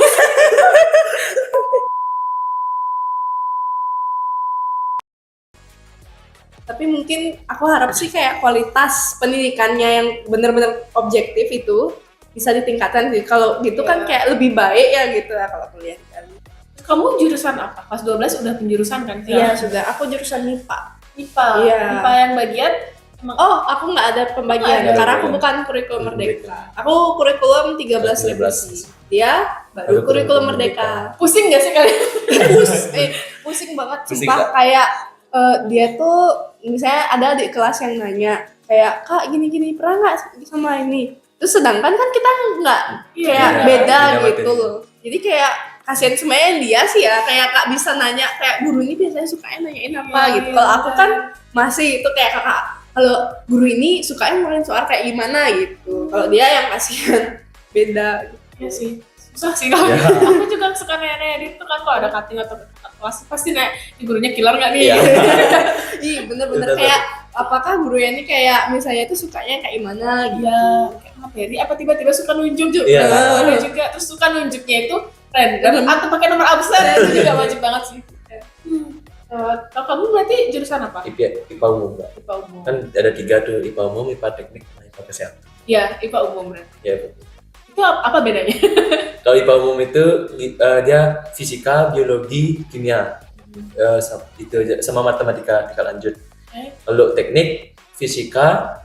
Tapi mungkin aku harap sih kayak kualitas pendidikannya yang benar-benar objektif itu bisa ditingkatkan sih. Kalau gitu kan kayak lebih baik ya gitu ya kalau kuliah di Bali. Kamu jurusan apa? Kelas 12 udah penjurusan kan? Iya sudah, aku jurusan MIPA. MIPA. Iya. MIPA yang bagian Oh, aku nggak ada pembagian Nggak ada karena aku pembagian. bukan kurikulum Merdeka. merdeka. Aku kurikulum 13 revisi. Dia baru kurikulum merdeka. Pusing gak sih kalian? Pusing banget Pusing, sumpah. Kak. Kayak dia tuh misalnya ada di kelas yang nanya kayak, "Kak, gini-gini pernah nggak sama ini?" Terus sedangkan kan kita nggak Iya, kayak iya, beda beda gitu materi. loh. Jadi kayak kasihan sebenarnya dia sih ya, kayak Kak bisa nanya kayak guru ini biasanya sukanya nanyain apa Iya, gitu. iya, Kalau aku benar. kan masih itu kayak Kakak, kalau guru ini sukanya ngeluarin soal kayak gimana gitu. Kalau dia yang kasihan beda gitu. Iya sih. Susah sih kalau Ya. aku juga suka nanya gitu kan kalau ada cutting atau kelas pasti nanya "Ini gurunya killer nggak nih?" Iya. Iya bener-bener Bener, kayak apakah guru ini kayak misalnya itu sukanya kayak gimana gitu. Iya, kayak materi apa tiba-tiba suka nunjuk juga. Iya. Ada juga terus suka nunjuknya itu random atau pakai nomor absen itu juga wajib banget sih. Kalau kamu berarti jurusan apa? IPA umum, Mbak. IPA umum. Kan ada 3 tuh, IPA umum, IPA teknik, sama IPA kesehatan. Iya, IPA umum berarti. Ya, Itu apa bedanya? kalau IPA umum itu dia fisika, biologi, kimia. Itu aja, sama matematika tingkat lanjut. Oke. Kalau teknik, fisika,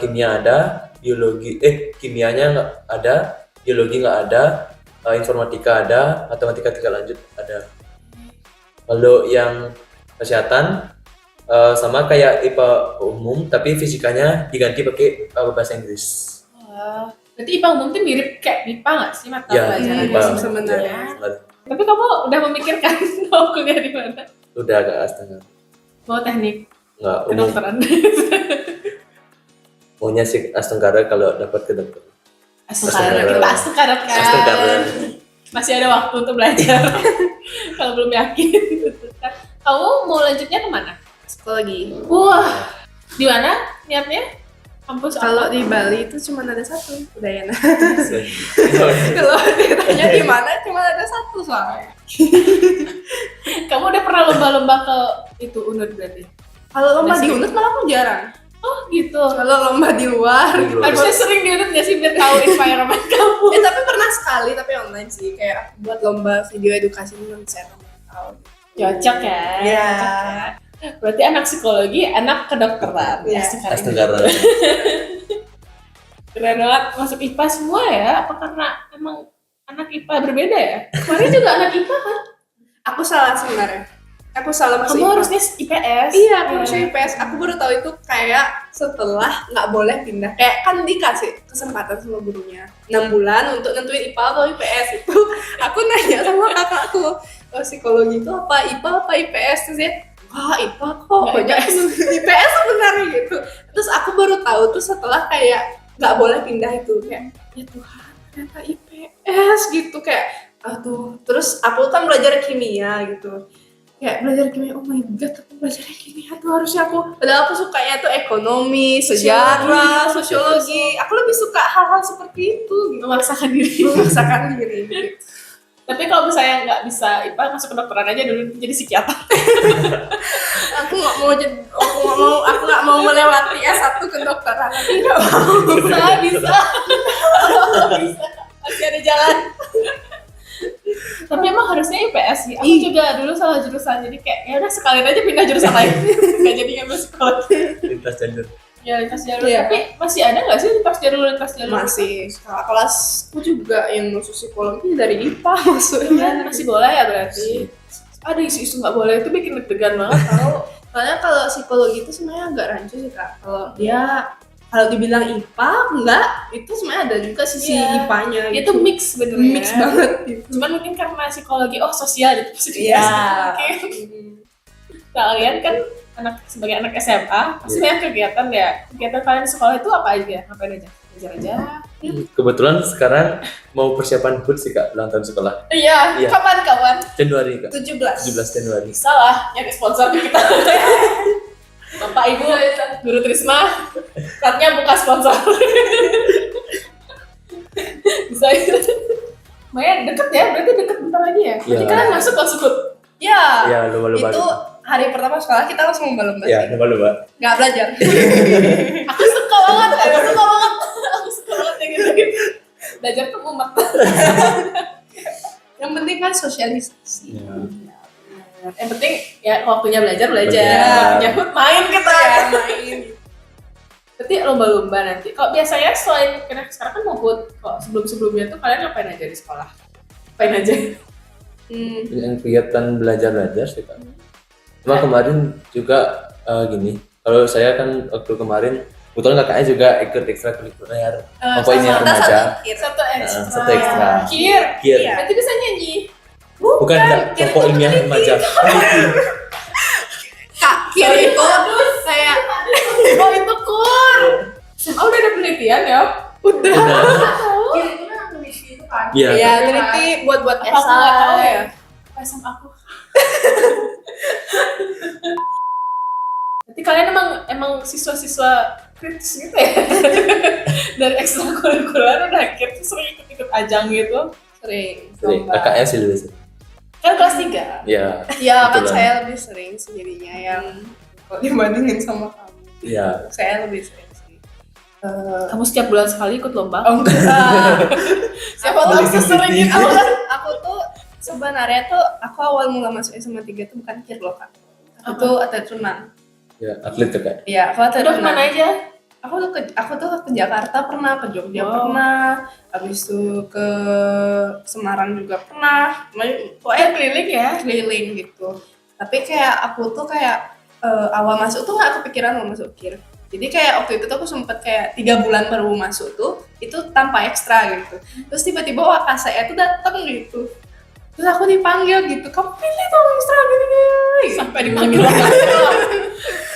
kimia ada, kimianya nggak ada, biologi nggak ada, informatika ada, matematika tingkat lanjut ada. Kalau yang kesehatan sama kayak IPA umum, tapi fisikanya diganti pakai bahasa Inggris. Wah, berarti IPA umum tuh mirip kayak MIPA nggak sih mata Ya, pelajarannya IPA sebenarnya. ya, Tapi kamu udah memikirkan mau kuliah di mana? udah agak astaga. Mau teknik Nggak umum, kedokteran? maunya sih Astengara kalau dapat ke dokter. Astengkara, kita Astengkara kan. Astengara. Masih ada waktu untuk belajar. Kalau belum yakin. Kamu mau lanjutnya kemana? Psikologi. Wah, di mana niatnya? Kampus apa? Kalau di Bali itu cuma ada satu, Udayana. Kalau ditanya di mana cuma ada satu soalnya. Kamu udah pernah lomba-lomba ke itu UNUD berarti? Kalau lomba Udah di sering. UNUD malah aku jarang. Oh gitu. Kalau lomba di luar. Harusnya sering di UNUD nggak sih biar tahu environment kamu? Tapi pernah sekali tapi online sih kayak aku buat lomba video edukasi menurut saya tahu. Cocok ya. Iya. Cocok ya. Berarti anak psikologi, anak kedokteran. Iya. Astengara. Keren banget masuk IPA semua ya? Apa karena emang anak IPA berbeda ya? Kemarin juga anak IPA kan? Aku salah sebenarnya. Aku salah masuk Kamu IPA. harusnya IPS. Iya, aku harusnya IPS. Aku baru tahu itu kayak setelah nggak boleh pindah. Kayak kan dikasih kesempatan sama gurunya 6 bulan untuk nentuin IPA atau IPS itu. Aku nanya sama kakakku, psikologi itu apa IPA apa IPS? Terus dia, wah IPA kok Nggak banyak IPS sebenarnya gitu. Terus aku baru tahu tuh setelah kayak nggak boleh pindah itu kayak ya Tuhan ternyata IPS gitu kayak aduh. Terus aku kan belajar kimia gitu. Kayak belajar kimia, oh my god, aku belajar kimia tuh harusnya aku, padahal aku sukanya tuh ekonomi, sejarah, sosiologi. Aku lebih suka hal-hal seperti itu gitu. Memaksakan diri. Memaksakan diri gitu. Tapi kalau misalnya nggak bisa IPA, masuk kedokteran aja dulu jadi psikiater. Aku nggak mau jadi, aku nggak mau melewati S1 kedokteran. Tapi nggak mau. Bisa. Bisa. Masih ada jalan. Tapi emang harusnya IPS sih. Aku juga dulu salah jurusan, jadi kayak ya udah sekalian aja pindah jurusan lain. Nggak jadi ngambil psikologi. Lintas jalur. Ya lintas jalur. Iya. Tapi masih ada nggak sih lintas jalur? Masih. Kakak kelasku juga yang masuk psikologi dari IPA maksudnya. Masih boleh ya berarti. Ada isu-isu nggak boleh itu bikin deg-degan banget tau. Soalnya kalau psikologi itu sebenarnya agak rancu sih kak. Kalau dibilang IPA enggak, itu sebenarnya ada juga sisi Iya. IPA-nya. Dia gitu. tuh mix sebenarnya. Mix banget gitu. Cuman mungkin karena psikologi sosial gitu pasti Iya. mungkin. Kalian kan sebagai anak SMA pasti banyak kegiatan ya. Kegiatan kalian di sekolah itu apa aja? Ngapain aja? Belajar aja. Kebetulan sekarang mau persiapan HUT sih Kak, ulang tahun sekolah. Iya. Iya. Kapan? Januari Kak, 17. 17 Januari. Bisa lah nyari sponsor ke kita. Bapak Ibu, Guru Trisma, saatnya buka sponsor. Bisa itu. Lumayan deket ya, berarti deket bentar lagi ya. Berarti Iya. kalian masuk langsung HUT. Ya, Ya, lomba-lomba. itu hari pertama sekolah kita langsung lomba-lomba. Ya, lomba-lomba. Nggak belajar. Aku suka banget, aku suka banget yang gitu. Belajar tuh mumet. Yang penting kan sosialisasi. Ya. Yang penting ya waktunya belajar, Belajar. waktunya HUT main kita. Ya, main. Berarti lomba-lomba nanti. Kalau biasanya selain karena sekarang kan mau kalau sebelum-sebelumnya tuh kalian ngapain aja di sekolah? Ngapain aja? Yang kegiatan belajar sih Kak. Cuma kemarin juga gini, kalau saya kan waktu kemarin kebetulan kakaknya juga ikut ekstrakurikuler apa ini sama. remaja. Satu Satu ekstra. Kir. Kir. Berarti bisa nyanyi. Bukan kelompok ilmiah remaja. Kak, Kir itu kayak Oh itu kur. Oh udah ada penelitian ya? udah. Kir itu kan peneliti itu kan. Iya. Iya, peneliti buat Apa aku nggak tahu esai. ya? Pasang aku. Berarti kalian emang siswa-siswa kritis gitu ya? Dari ekstrakurikuler udah akhirnya sering ikut-ikut ajang gitu. Sering. Sering. lomba. Kakaknya sih lebih sering. Kan kelas 3. Iya. Ya kan Kebetulan. saya lebih sering sendirinya yang kalau dibandingin sama kamu. Iya. Saya lebih sering sih. Kamu setiap bulan sekali ikut lomba? Oh enggak. Siapa tahu sesering itu? Aku tuh sebenarnya tuh aku awal mula masuk SMA 3 tuh bukan kir loh Kak. Aku tuh atlet renang. Ya, atlet ya Kak. Iya, aku atlet Udah renang. kemana aja? Aku tuh ke Jakarta pernah, ke Jogja Wow. pernah, habis itu ke Semarang juga pernah. Pokoknya Keliling ya? keliling gitu. Tapi kayak aku tuh kayak awal masuk tuh nggak kepikiran mau masuk kir. Jadi kayak waktu itu tuh aku sempet kayak 3 bulan baru masuk tuh itu tanpa ekstra gitu. Terus tiba-tiba wakasaya tuh datang gitu. Terus aku dipanggil gitu, kamu pilih dong ekstra gini-gini. Sampai dipanggil.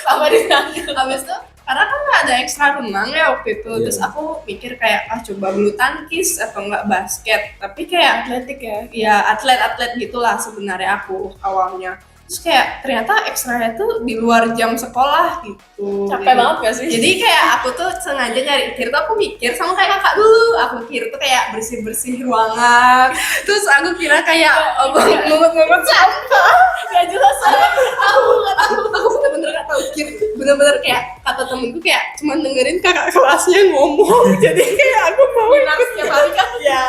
Sampai dipanggil. Habis itu karena kan nggak ada ekstra renang ya waktu itu. Iya. Terus aku mikir kayak coba bulu tangkis atau nggak basket. Tapi kayak Atletik ya? ya atlet-atlet gitulah sebenarnya aku awalnya. Terus kayak ternyata ekstranya tuh di luar jam sekolah gitu. Capek banget gak sih? Jadi kayak aku tuh sengaja nyari kir tuh aku mikir sama kayak kakak dulu. Aku kir tuh kayak bersih-bersih ruangan. Terus aku kira kayak ngumpet-ngumpet sampah. gak jelas. Aku bener-bener gak tau kir. Bener-bener kayak kata temenku kayak cuman dengerin kakak kelasnya ngomong. Jadi kayak aku mau Minat setiap hari kan? ya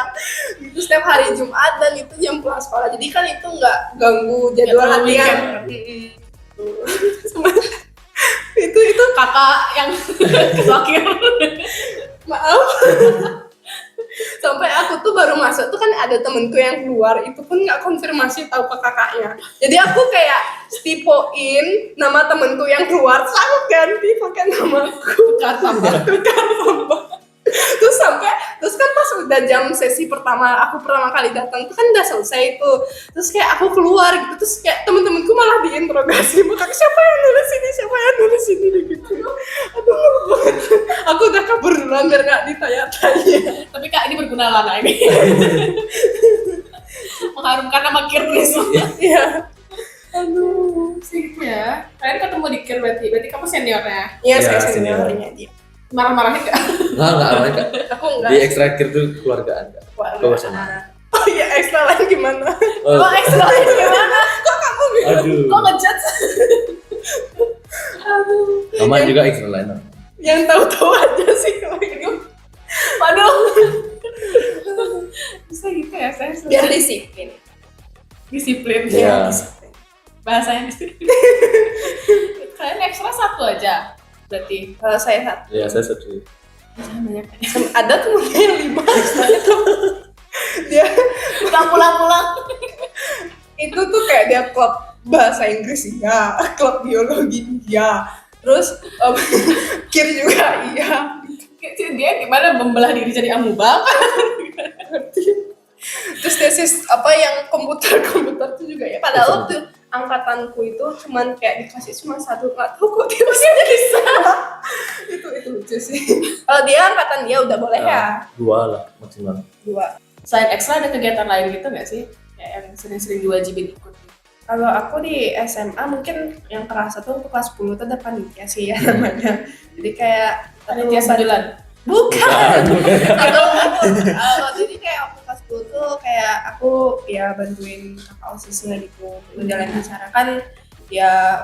itu setiap hari Jumat dan itu jam pulang sekolah jadi kan itu nggak ganggu jadwal Nggak terlalu latihan. Itu Kakak yang ketua kir. maaf sampai aku tuh baru masuk tuh kan ada temenku yang keluar itu pun nggak konfirmasi tahu ke kakaknya jadi aku kayak stipoin nama temenku yang keluar terus aku ganti pakai namaku Tukar tambah. terus kan pas udah jam sesi pertama aku pertama kali datang tuh kan udah selesai tuh terus kayak aku keluar gitu terus kayak temen-temenku malah diinterogasi makanya siapa yang nulis ini gitu aduh malu banget aku udah kabur duluan biar nggak ditanya-tanya. Tapi Kak ini berguna lana ini. Mengharumkan nama Kirnis. Iya Aduh, sih gitu ya. Kalian ketemu di Kir berarti kamu seniornya. iya Iya, saya senior. seniornya dia Marah-marahin gak? Enggak aman Kak. aku enggak Di ekstrakir tuh keluargaan Kak. Wah, Kau enggak. sama. Oh iya ekstra lain gimana Oh, ekstra gimana? Aduh. Kok ngejudge? Aduh. Mama juga ekstra lain. yang tahu-tahu aja sih kalau ini Waduh. Bisa gitu ya, saya biar disiplin. disiplin. Iya. Bahasanya disiplin. Kalian ekstra satu aja. Berarti Kalau saya satu Ya saya setuju. jangan banyak. ada temennya yang 5 ekstra itu dia Pulang. itu tuh kayak dia klub bahasa Inggris ya, klub biologi ya, terus kir juga iya. Dia gimana membelah diri jadi amuba? Terus tesis apa yang komputer tuh juga ya. Padahal waktu angkatanku itu cuman kayak dikasih cuma satu nggak tahu kok dia masih bisa. itu lucu sih. Kalau dia angkatan dia udah boleh ya 2 lah maksimal. 2. Selain ekstra ada kegiatan lain gitu nggak sih? Kayak yang sering-sering diwajibin ikut. Kalau aku di SMA mungkin yang kerasa tuh untuk kelas 10 tuh ada panitia sih ya namanya. Jadi kayak Panitia 9. Bukan. Jadi kayak waktu kelas 10 tuh kayak aku ya bantuin kakak OSIS-nya gitu menjalani acara kan ya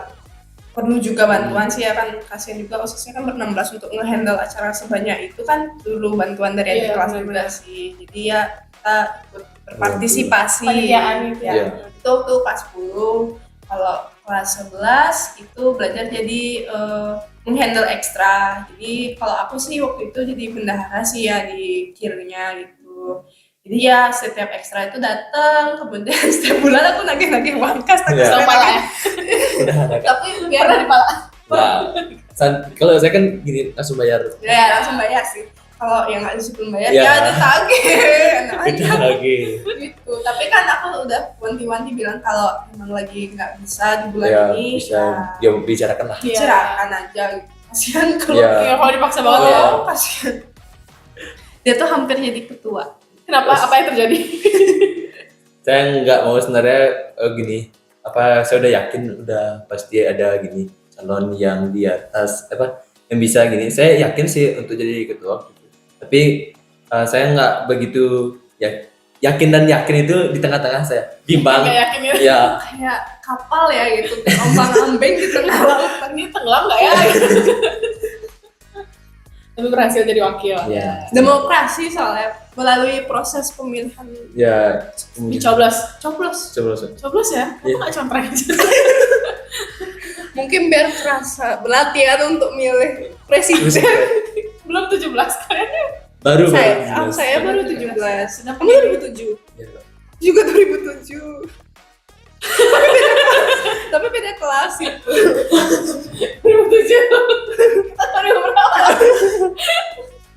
perlu juga bantuan sih ya kan kasihan juga OSIS-nya kan ber-16 untuk nge-handle acara sebanyak itu kan dulu bantuan dari adik Iya, kelas juga benar-benar. sih. Jadi ya kita berpartisipasi. Panitiaan gitu ya. Iya. Itu waktu kelas 10. Kalau kelas 11 itu belajar jadi menghandle ekstra. Jadi kalau aku sih waktu itu jadi bendahara sih ya di kirnya gitu. Jadi ya setiap ekstra itu datang, kemudian setiap bulan aku nagih-nagih uang kas, Iya. Sama pala ya. Udah ada Kak. tapi biar Pernah di pala. Nah, kalau saya kan gini langsung bayar. ya langsung bayar sih. Kalau yang nggak disiplin bayar Iya. ya ditagih. Nah, Itu lagi. gitu. Tapi kan aku udah wanti-wanti bilang kalau emang lagi nggak bisa di bulan Ya ini bisa ya bicarakan lah. Iya. bicarakan aja gitu. Kasihan kalau Iya. Iya, kalau dipaksa banget Iya. ya. kasihan. Dia tuh hampir jadi ketua. Kenapa? Apa yang terjadi? Saya nggak mau sebenarnya gini. Apa saya udah yakin udah pasti ada gini calon yang di atas apa yang bisa gini. Saya yakin sih untuk jadi ketua. Tapi saya nggak begitu yakin dan yakin itu di tengah-tengah saya bimbang. Nggak yakin ya. Ya, Kayak kapal ya gitu, ombang-ambing di tengah lautan. Ini tenggelam nggak ya? Tapi berhasil jadi wakil. ya, Demokrasi soalnya melalui proses pemilihan ya. Dicoblos. coblos. Coba. Coblos ya? Kok Iya. nggak contreng aja? Mungkin biar kerasa berlatihan untuk milih presiden. Belum 17 kayaknya. Baru Saya baru 17. Sudah Kamu 2007. Ya, Juga 2007. Tapi beda kelas itu. 2007. Kita tahun yang berapa?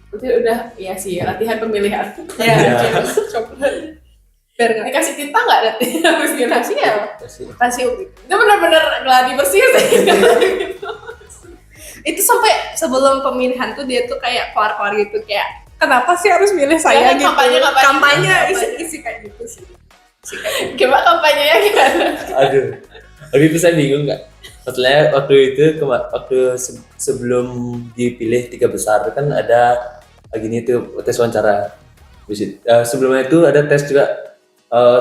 Berarti udah, iya sih, latihan pemilihan. Ya, Iya. coba. Biar nggak Dikasih tinta nggak nanti habis generasi ya? kasih Itu benar-benar gladi bersih sih. itu sampai sebelum pemilihan tuh dia tuh kayak keluar-keluar gitu kayak kenapa sih harus milih saya Ya, gitu kampanye. isi kayak gitu sih. Coba kampanyenya gimana? Aduh, waktu itu saya bingung nggak. Setelah waktu itu sebelum dipilih 3 besar kan ada gini tuh tes wawancara. Sebelumnya itu ada tes juga.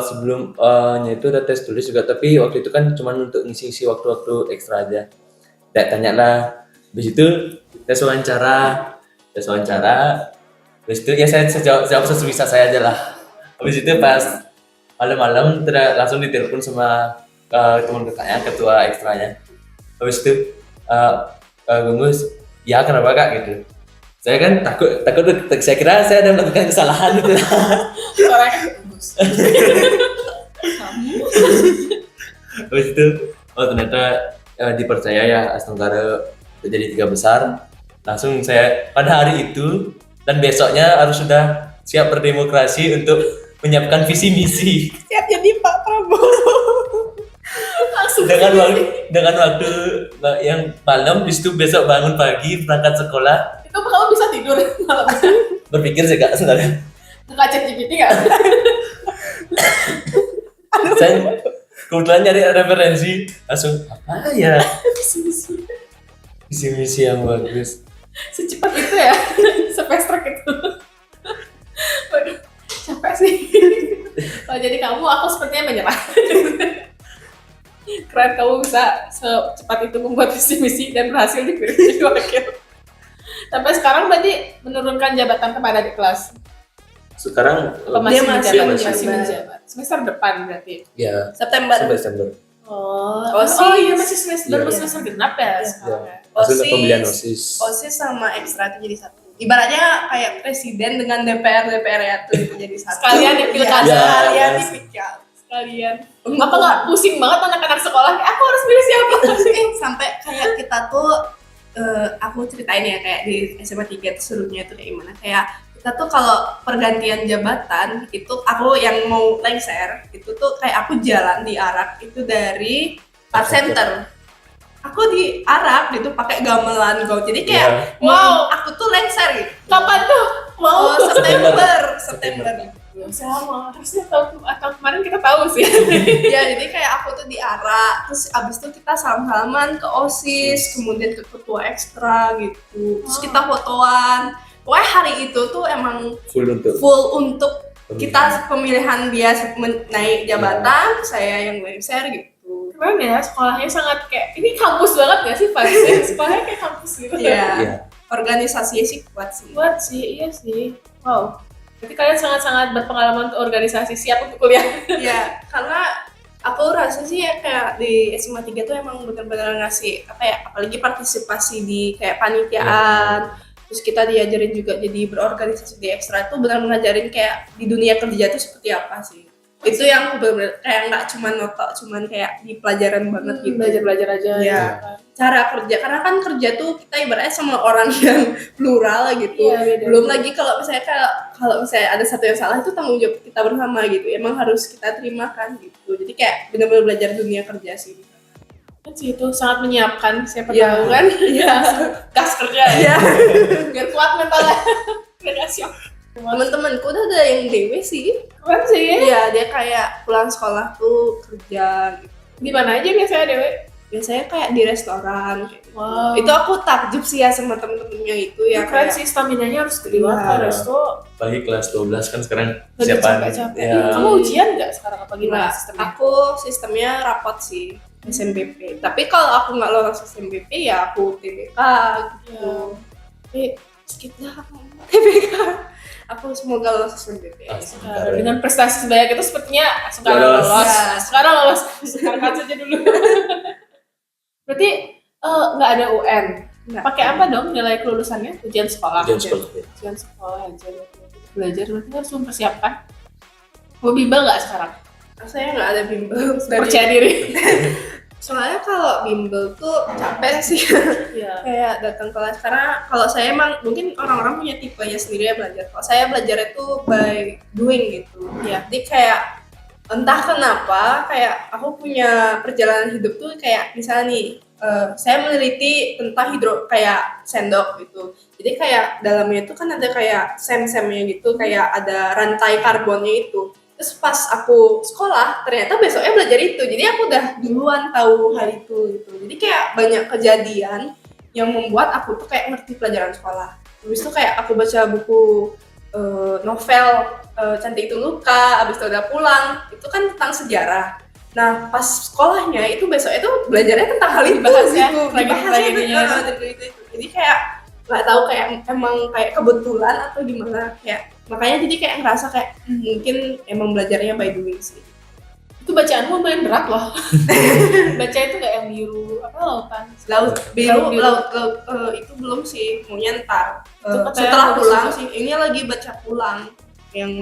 Sebelumnya itu ada tes tulis juga, tapi waktu itu kan cuma untuk ngisi waktu-waktu ekstra aja. Tanya lah. Habis itu tes wawancara. Habis itu ya saya jawab sebisa saya aja lah. Habis itu pas malam-malam langsung ditelepon sama teman kakaknya, ketua ekstranya. Habis itu Gungus, ya kenapa kak gitu. Saya kan takut saya kira saya ada melakukan kesalahan gitu. Suaranya bagus. Habis itu ternyata dipercaya ya Astenggara jadi 3 besar. Langsung saya pada hari itu dan besoknya harus sudah siap berdemokrasi untuk menyiapkan visi misi Siap jadi Pak Prabowo. Langsung dengan waktu yang malam. Habis itu besok bangun pagi berangkat sekolah. itu kamu bisa tidur malam. Berpikir sih kak sebenarnya. Nggak cek GPT nggak? Saya kebetulan nyari referensi langsung apa ya visi misi yang bagus. Secepat itu ya, sepestrek itu. Waduh, capek sih. Kalau jadi kamu, aku sepertinya menyerah. Keren kamu bisa secepat itu membuat visi misi dan berhasil dipilih jadi wakil. Sampai sekarang berarti menurunkan jabatan kepada adik kelas. Sekarang Dia Masih masih menjabat. Semester depan berarti. ya September. sampai Desember. Oh iya masih semester Iya. semester genap ya. Iya. sekarang ya. Hasil OSIS. pemilihan OSIS. OSIS sama ekstra itu jadi satu. Ibaratnya kayak presiden dengan DPR ya tuh itu jadi satu. Sekalian ya, pilkada. Ya, Sekalian ya. dipikir. Sekalian. Apa nggak pusing banget anak-anak sekolah? Aku harus pilih siapa? Sampai kayak kita tuh aku ceritain ya kayak di SMA 3 tuh serunya tuh kayak gimana kayak kita tuh kalau pergantian jabatan itu aku yang mau lengser itu tuh kayak aku jalan diarak itu dari art center aku diarak gitu pakai gamelan go jadi kayak Iya. Wow. aku tuh lengser gitu Kapan tuh? Mau September sama. Harusnya tahun atau kemarin kita tahu sih. ya jadi kayak aku tuh diarak terus abis itu kita salam-salaman ke OSIS kemudian ke ketua ekstra gitu terus kita fotoan pokoknya hari itu tuh emang full untuk kita pemilihan dia naik jabatan saya yang lengser gitu Keren ya, sekolahnya sangat kayak ini kampus banget ya sih vibes-nya. Sekolahnya kayak kampus gitu. Iya. Iya. Organisasinya sih kuat sih Buat sih, iya sih. Wow. Berarti kalian sangat-sangat berpengalaman untuk organisasi, siap untuk kuliah. ya karena Aku rasa sih ya kayak di SMA 3 tuh emang bener-bener ngasih apa ya, apalagi partisipasi di kayak panitiaan, terus kita diajarin juga jadi berorganisasi di ekstra itu benar ngajarin kayak di dunia kerja tuh seperti apa sih. Itu yang aku bener-bener kayak nggak cuma notok, cuman kayak di pelajaran banget gitu. Belajar aja. Iya. gitu kan. Cara kerja, karena kan kerja tuh kita ibaratnya sama orang yang plural gitu. Iya, beda. Belum lagi kalau misalnya ada satu yang salah itu tanggung jawab kita bersama gitu. Emang harus kita terima kan gitu. Jadi kayak benar-benar belajar dunia kerja sih. Kan sih itu sangat menyiapkan, siapa Iya. tahu kan. Iya. Gas kerja ya. Iya. Biar kuat mentalnya. Biar gak siap. Temen-temenku udah ada yang dewe sih. Keren sih. Iya, dia kayak pulang sekolah tuh kerja gitu. Di mana aja biasanya Dewe? Biasanya kayak di restoran kayak gitu. Wow. Itu aku takjub sih ya sama temen-temennya itu ya Keren kayak sih, stamina-nya harus gede banget Iya. kan resto. Apalagi kelas 12 kan sekarang Lagi persiapan. capek-capek. Ya. Kamu ujian nggak sekarang apa gimana Nggak, sistemnya? aku sistemnya rapot sih SNBP. Tapi kalau aku nggak lolos SNBP ya aku TBK gitu. Tapi skip dah aku TBK. Aku semoga lolos SNBP. Nah, dengan prestasi sebanyak itu sepertinya sekarang Lolos. lolos. Ya. Sekarang lolos. Sekarang saja dulu. Berarti nggak ada UN. Nggak. Pakai apa dong nilai kelulusannya? Ujian sekolah. Ujian sekolah, ya. Ujian sekolah aja. Belajar berarti harus mempersiapkan. Mau bimbel nggak sekarang? Saya nggak ada bimbel. Percaya diri. Soalnya kalau bimbel tuh capek sih. Iya. Kayak datang kelas karena kalau saya emang mungkin orang-orang punya tipenya sendiri ya belajar. Kalau saya belajar itu by doing gitu. Ya, jadi kayak entah kenapa kayak aku punya perjalanan hidup tuh kayak misalnya nih saya meneliti tentang kayak sendok gitu. Jadi kayak dalamnya itu kan ada kayak sem-semnya gitu, kayak ada rantai karbonnya itu. Terus pas aku sekolah, ternyata besoknya belajar itu. Jadi aku udah duluan tahu hal itu gitu. Jadi kayak banyak kejadian yang membuat aku tuh kayak ngerti pelajaran sekolah. Habis itu kayak aku baca buku novel Cantik Itu Luka, habis itu udah pulang. Itu kan tentang sejarah. Nah, pas sekolahnya itu besoknya tuh belajarnya tentang hal itu Dibahas ya, gitu. tragedi-tragedinya. Jadi kayak nggak tahu kayak emang kayak kebetulan atau gimana kayak makanya jadi kayak ngerasa kayak mungkin emang belajarnya by doing sih. Itu bacaanmu lumayan berat loh. Baca itu nggak yang biru apa lautan? Laut biru, Biru. laut itu belum sih, maunya ntar. Itu katanya Setelah bagus pulang juga. sih, ini lagi baca pulang yang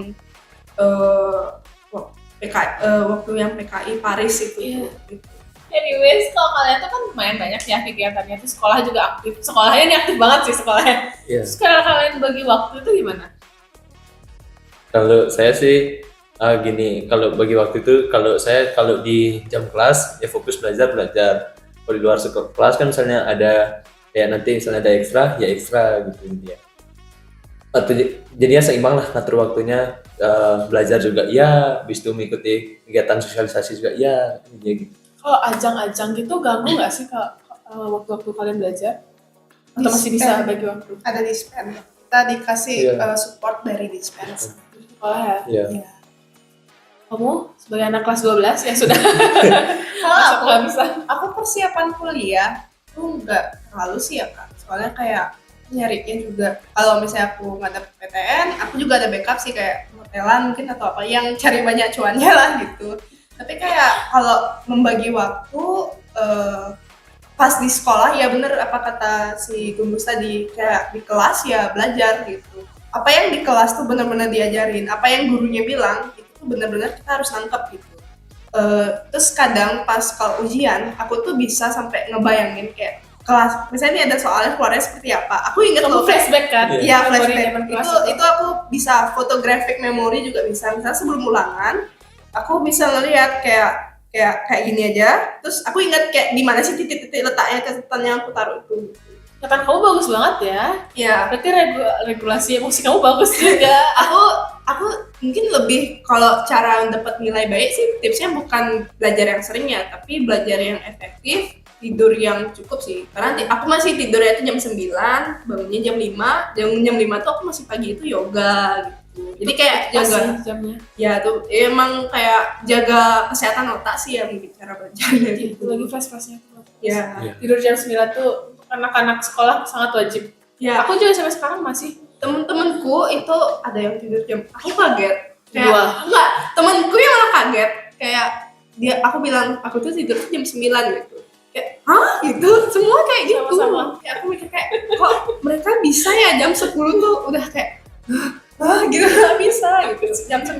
waktu yang PKI Paris itu. Iya. Gitu. Anyways, kalau kalian tuh kan lumayan banyak ya kegiatannya tuh, sekolah juga aktif. Sekolahnya ini aktif banget sih sekolahnya. Iya. Terus kalau kalian bagi waktu itu gimana? Kalau saya sih gini, kalau bagi waktu itu kalau di jam kelas ya fokus belajar. Kalau di luar kelas kan misalnya ada ya nanti misalnya ada ekstra ya ekstra gitu ya. Atau jadinya seimbang lah ngatur waktunya, belajar juga ya, habis itu mengikuti kegiatan sosialisasi juga ya gitu. Kalau ajang-ajang gitu ganggu nggak sih waktu-waktu kalian belajar? Atau masih bisa bagi waktu? Ada dispen. Kita dikasih Iya. support dari dispen. Sekolah ya? Iya. Iya. Kamu sebagai anak kelas 12 ya sudah Kalau masuk aku, nggak bisa. aku persiapan kuliah tuh nggak terlalu sih ya kak. Soalnya kayak nyarinya juga kalau misalnya aku nggak dapet PTN, aku juga ada backup sih kayak hotelan mungkin atau apa yang cari banyak cuannya lah gitu. Tapi kayak kalau membagi waktu pas di sekolah ya bener apa kata si Gumbus tadi kayak di kelas ya belajar gitu. Apa yang di kelas tuh benar-benar diajarin, apa yang gurunya bilang itu tuh benar-benar kita harus nangkep gitu. Terus kadang pas kalau ujian aku tuh bisa sampai ngebayangin kayak kelas misalnya ini ada soalnya keluarnya seperti apa. Aku inget Kamu loh kayak flashback kan? Iya. iya Memori flashback zaman kelas itu aku bisa photographic memory juga bisa. Misalnya sebelum ulangan aku bisa ngelihat kayak gini aja. Terus aku ingat kayak di mana sih titik-titik letaknya catatan yang aku taruh itu. Catatan kamu bagus banget ya. Ya, Berarti regulasi emosi kamu bagus juga. aku mungkin lebih kalau cara dapat nilai baik sih tipsnya bukan belajar yang sering ya, tapi belajar yang efektif, tidur yang cukup sih. Karena aku masih tidurnya itu jam 9, bangunnya jam 5. Jam 5 tuh aku masih pagi itu yoga gitu. Jadi kayak Pas jaga sih jamnya. ya tuh emang kayak jaga kesehatan otak sih ya mungkin cara belajarnya Itu gitu. lagi flash-flashnya. Ya. Iya. Tidur jam 9 tuh untuk anak-anak sekolah sangat wajib. Ya, Aku juga sampai sekarang masih. temen-temenku itu ada yang tidur jam aku kaget kayak Dua. enggak temenku yang malah kaget kayak aku bilang aku tuh tidur jam 9 gitu. Kayak, hah? Gitu. Semua kayak gitu. Sama-sama. Kayak aku mikir kayak, kok mereka bisa ya jam 10 tuh udah kayak, hah gitu, nggak bisa gitu. Jam 9.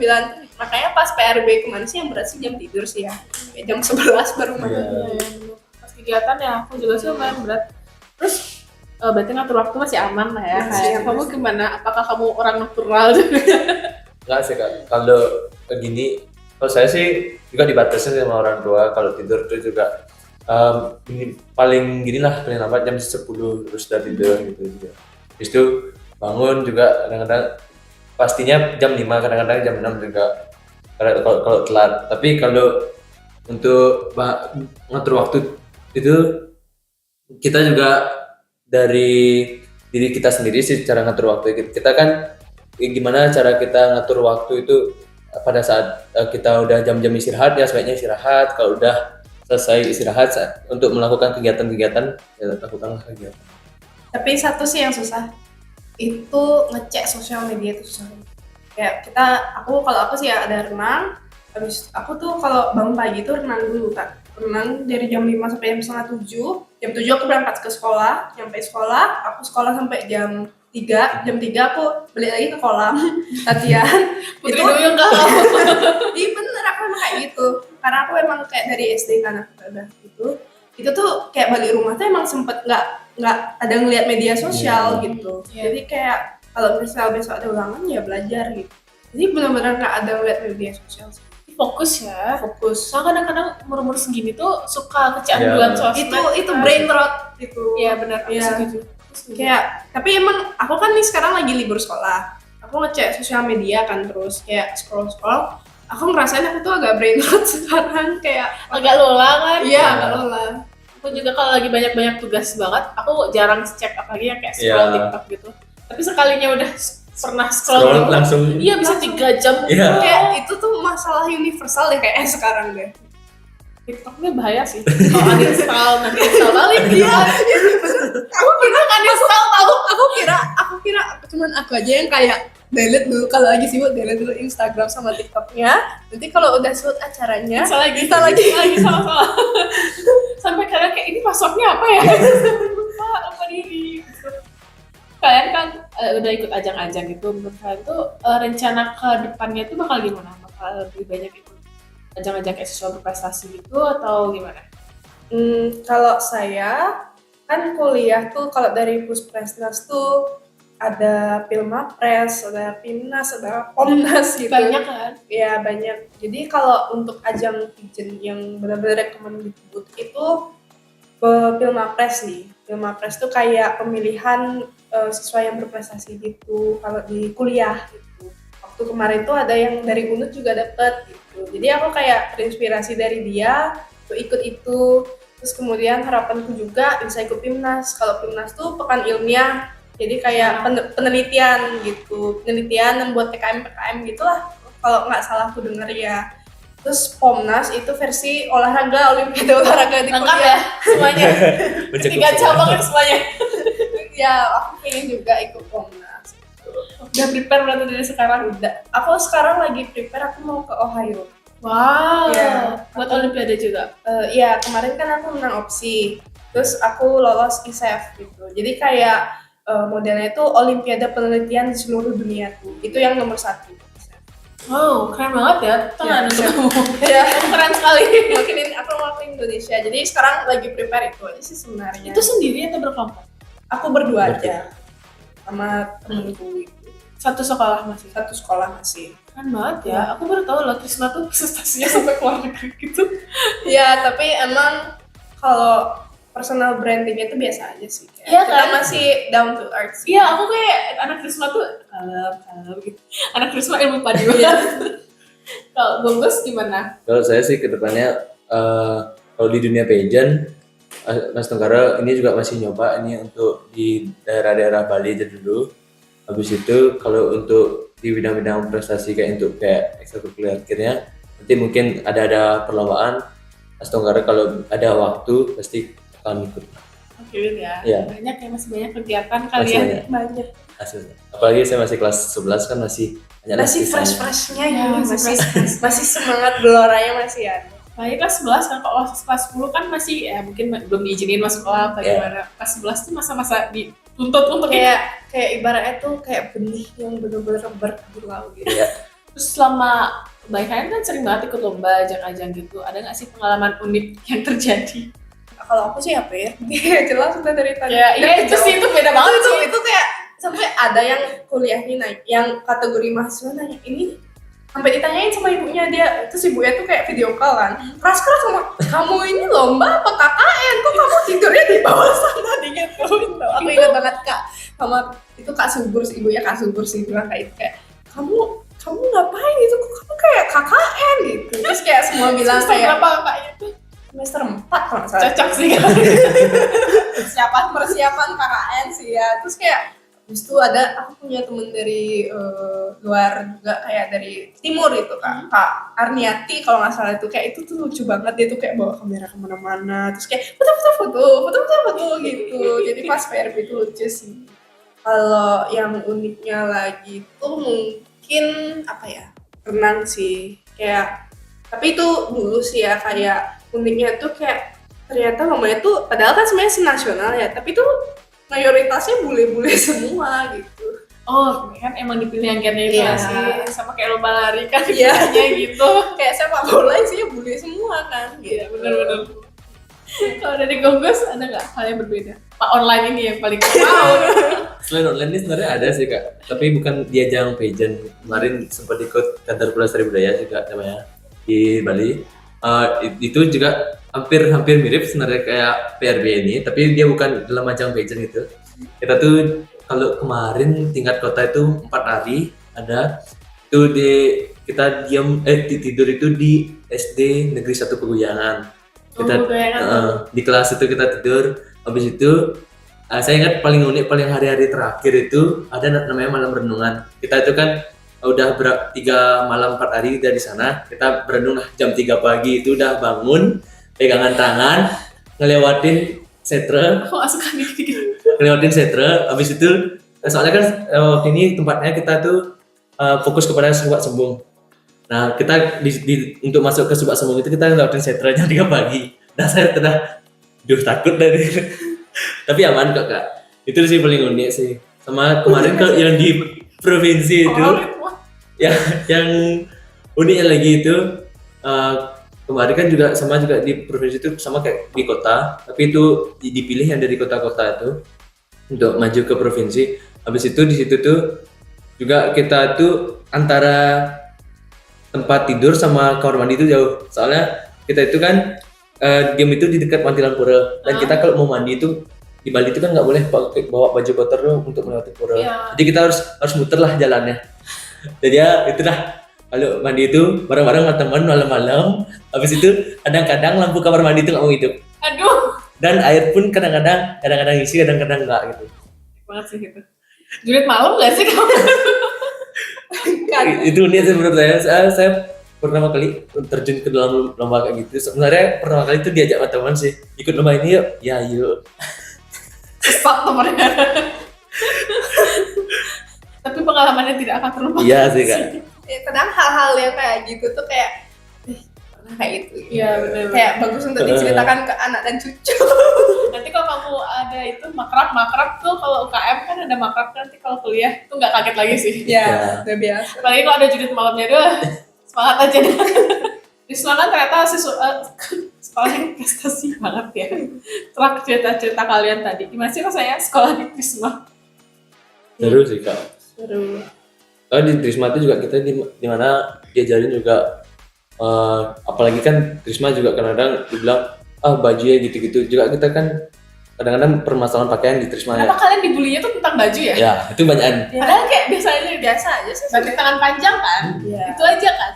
Makanya pas PRB kemarin sih yang berat sih jam tidur sih ya. Kayak jam 11 baru makan. Iya. Pas kegiatan ya aku juga sih lumayan berat. Terus berarti ngatur waktu masih aman lah ya. Masih Kayak aman. kamu gimana? Apakah kamu orang nocturnal juga? Enggak sih Kak, kalau begini, kalau saya sih juga dibatasi sama orang tua. Kalau tidur tuh juga ini paling gini lah, paling lambat jam 10 terus sudah tidur gitu juga. Habis itu bangun juga kadang-kadang pastinya jam 5, kadang-kadang jam 6 juga kalau telat. Tapi kalau untuk ngatur waktu itu kita juga dari diri kita sendiri sih cara ngatur waktu. Kita kan gimana cara kita ngatur waktu itu pada saat kita udah jam-jam istirahat ya sebaiknya istirahat. Kalau udah selesai istirahat untuk melakukan kegiatan-kegiatan ya lakukanlah kegiatan. Tapi satu sih yang susah itu ngecek sosial media itu susah. Kayak kalau aku sih ya ada renang. Habis aku tuh kalau bangun pagi tuh renang dulu kan. Renang dari jam 5 sampai jam setengah 7. Jam 7 aku berangkat ke sekolah. Nyampe sekolah, aku sekolah sampai jam 3. Jam 3 aku balik lagi ke kolam latihan. Putri Itu Duyung kah kamu? iya bener, aku emang kayak gitu. Karena aku emang kayak dari SD kan aku udah gitu. Itu tuh kayak balik rumah tuh emang sempet nggak ada ngeliat media sosial gitu. Iya. Jadi kayak kalau misal besok ada ulangan ya belajar gitu. Jadi benar-benar nggak ada ngeliat media sosial sih. Fokus ya. Fokus. Soalnya kadang-kadang umur-umur segini tuh suka Iya. kecanduan sosmed. Itu brain rot gitu. Iya benar, aku Iya. setuju. Kayak tapi emang aku kan nih sekarang lagi libur sekolah. Aku ngecek sosial media kan terus kayak scroll. Aku ngerasain aku tuh agak brain rot sekarang kayak agak lelah kan? iya agak lelah. Aku juga kalau lagi banyak tugas banget, aku jarang cek apalagi yang kayak scroll Iya. TikTok gitu. Tapi sekalinya udah pernah Scroll scroll, langsung. iya bisa 3 jam. Iya. Kayak itu tuh masalah universal deh kayaknya sekarang deh. TikTok ini bahaya sih. Kalau uninstall nanti install balik. Iya, Aku pernah uninstall tahu. aku kira cuman aku aja yang kayak delete dulu kalau lagi sibuk, delete dulu Instagram sama TikToknya. Nanti kalau udah shoot acaranya, Install lagi. Install lagi. Salah. Sampai kalian kayak ini passwordnya apa ya? Lupa diri. Kalian kan udah ikut ajang-ajang gitu, menurut kalian tuh rencana ke depannya tuh bakal gimana? Bakal lebih banyak ikut ajang-ajang kayak siswa berprestasi gitu atau gimana? Kalau saya kan kuliah tuh kalau dari Puspresnas tuh ada Pilmapres, ada Pimnas, ada Pomnas gitu. Banyak kan? Ya banyak. Jadi kalau untuk ajang Pijen yang benar-benar recommended itu ke Pilmapres nih. Pilmapres tuh kayak pemilihan siswa yang berprestasi gitu kalau di kuliah gitu. Waktu kemarin tuh ada yang dari UNUD juga dapet gitu. Jadi aku kayak terinspirasi dari dia tuh ikut itu. Terus kemudian harapanku juga bisa ikut Pimnas. Kalau Pimnas tuh pekan ilmiah. Jadi kayak penelitian gitu. Penelitian membuat PKM gitulah. Kalau nggak salah aku denger ya. Terus Pomnas itu versi olahraga, olimpiade olahraga di Lengkap kuliah. ya semuanya. 3 cabang itu semuanya. Ya, aku pengen juga ikut Pomnas. Udah prepare berarti dari sekarang? Udah. Aku sekarang lagi prepare, aku mau ke Ohio. Wow. Iya. Buat olimpiade juga. Iya, kemarin kan aku menang opsi. Terus aku lolos ISEF gitu. Jadi kayak modelnya itu olimpiade penelitian di seluruh dunia tuh. Itu yang nomor 1. Wow, keren banget ya. Tangan Iya. kamu. Ya, Keren sekali. aku mau ke Indonesia. Jadi sekarang lagi prepare itu aja sih sebenarnya. Itu sendiri atau berkelompok? Aku berdua aja sama temenku itu. Satu sekolah masih. Satu sekolah masih. Keren banget ya. Aku baru tahu loh Trisma tuh prestasinya sampai keluar negeri gitu. Ya, tapi emang kalau personal brandingnya itu biasa aja sih. Kayak Iya kita kan? masih down to earth sih. Iya, aku kayak anak Trisma tuh kalem gitu. Anak Trisma ilmu paduan. Iya. Kalau Bungkus gimana? Kalau saya sih kedepannya kalau di dunia pageant, Mas Tenggara ini juga masih nyoba ini untuk di daerah-daerah Bali aja dulu. Habis itu kalau untuk di bidang-bidang prestasi kayak untuk kayak ekstrakurikuler akhirnya nanti mungkin ada perlombaan. Mas Tenggara kalau ada waktu pasti akan ikut. Oke ya. Iya. Banyak ya, masih banyak kegiatan Masih kalian. banyak Banyak. hasilnya. Apalagi saya masih kelas 11 kan masih banyak Masih sisanya. fresh-freshnya Ya, gitu. masih Masih semangat geloranya masih ada. Lagi kelas 11 kan, kalau kelas 10 kan masih ya mungkin belum diizinin masuk sekolah atau gimana. Kelas 11 tuh masa-masa dituntut untuk kayak ibaratnya tuh kayak benih yang bener-bener berkilau gitu. Terus selama baik kalian kan sering banget ikut lomba, ajang-ajang gitu. Ada nggak sih pengalaman unik yang terjadi? Kalau aku sih apa ya? Jelas udah dari tadi. Ya, iya itu sih itu beda banget sih. Itu kayak sampai ada yang kuliahnya naik, yang kategori mahasiswa nanya ini sampai ditanyain sama ibunya dia, terus ibunya tuh kayak video call kan, keras-keras sama kamu ini lomba apa KKN, kok kamu tidurnya di bawah sana digituin tuh. Aku ingat banget Kak, sama itu Kak Subur, ibunya Kak Subur sih bilang kayak itu kayak kamu ngapain gitu, kok kamu kayak KKN gitu. Terus kayak semua bilang semester kayak berapa kakaknya tuh? semester 4 kalau nggak salah. Cocok sih kan. persiapan KKN sih ya. Terus kayak habis itu aku punya temen dari luar juga, kayak dari timur itu Kak Arniati kalau nggak salah, itu kayak itu tuh lucu banget, dia tuh kayak bawa kamera kemana-mana, terus kayak foto gitu. Jadi pas PRP itu lucu sih. Kalau yang uniknya lagi tuh mungkin apa ya, renang sih, kayak tapi itu dulu sih ya, kayak uniknya tuh kayak ternyata mamanya tuh padahal kan sebenarnya senasional ya, tapi tuh mayoritasnya bule-bule semua gitu. Oh, kan emang dipilih yang kayaknya itu Iya. sih, sama kayak lomba lari kan Iya. pilihannya gitu. Kayak sepak bola isinya bule semua kan gitu. Iya, benar-benar. Kalau dari Gonggus ada nggak hal yang berbeda? Pak online ini yang paling wow. Selain online ini sebenarnya ada sih Kak, tapi bukan di ajang pageant. Kemarin sempat ikut kantor pelestari budaya juga namanya di Bali. Itu juga hampir mirip sebenarnya kayak PRB ini, tapi dia bukan dalam ajang pageant gitu. Kita tuh kalau kemarin tingkat kota itu 4 hari ada, itu kita tidur itu di SD Negeri 1 Peguyangan. Kita di kelas itu kita tidur. Habis itu saya ingat paling unik, paling hari-hari terakhir itu ada namanya malam renungan. Kita itu kan udah 3 malam 4 hari dari sana, kita berenung lah jam 3 pagi itu udah bangun, pegangan tangan, ngelewatin setre. Aku nggak suka gitu. Ngelewatin setre, habis itu soalnya kan waktu ini tempatnya kita tuh fokus kepada Subak Sembung. Nah kita untuk masuk ke Subak Sembung itu kita ngelewatin setre jam 3 pagi. Nah saya takut dari tapi aman kok Kak. Itu sih paling unik sih. Sama kemarin kalau yang di provinsi itu yang uniknya lagi itu kemarin kan juga di provinsi itu sama kayak di kota, tapi itu dipilih yang dari kota-kota itu untuk maju ke provinsi. Habis itu di situ tuh juga kita tuh antara tempat tidur sama kamar mandi itu jauh. Soalnya kita itu kan game itu di dekat Mantilan Pura, dan kita kalau mau mandi itu di Bali itu kan nggak boleh bawa baju kotor tuh untuk melewati pura. Jadi kita harus muter lah jalannya. Jadi ya itulah, kalau mandi itu bareng-bareng sama teman malam-malam. Habis itu kadang-kadang lampu kamar mandi itu nggak mau hidup. Aduh. Dan air pun kadang-kadang isi, kadang-kadang enggak gitu. Banget sih gitu. Julid malam nggak sih kamu? Itu unik sih menurut saya. Saya pertama kali terjun ke dalam lomba kayak gitu. Sebenarnya pertama kali itu diajak sama teman sih, ikut lomba ini yuk. Ya yuk. Stop nomornya. Tapi pengalamannya tidak akan terlupakan. Iya sih Kak. Kadang hal-hal yang kayak gitu tuh kayak pernah kayak gitu. Iya benar. Kayak bagus untuk diceritakan ke anak dan cucu. Nanti kalau kamu ada itu makrab tuh, kalau UKM kan ada makrab, nanti kalau kuliah tuh nggak kaget lagi sih. Ya, udah biasa. Apalagi kalau ada Julid malamnya doh, semangat aja deh. Risma kan ternyata sekolah yang prestasi banget ya. Setelah cerita-cerita kalian tadi, gimana sih rasanya sekolah di Risma? Seru sih Kak. Seru. Kalau di Trisma itu juga kita di mana diajarin juga, apalagi kan Trisma juga kadang-kadang dibilang bajunya gitu-gitu juga, kita kan kadang-kadang permasalahan pakaian di Trisma ya. Kenapa kalian dibulinya tuh tentang baju ya? Ya itu banyakan. Padahal kayak biasa Biasa aja sih. batik tangan panjang kan? Iya. Itu aja kan?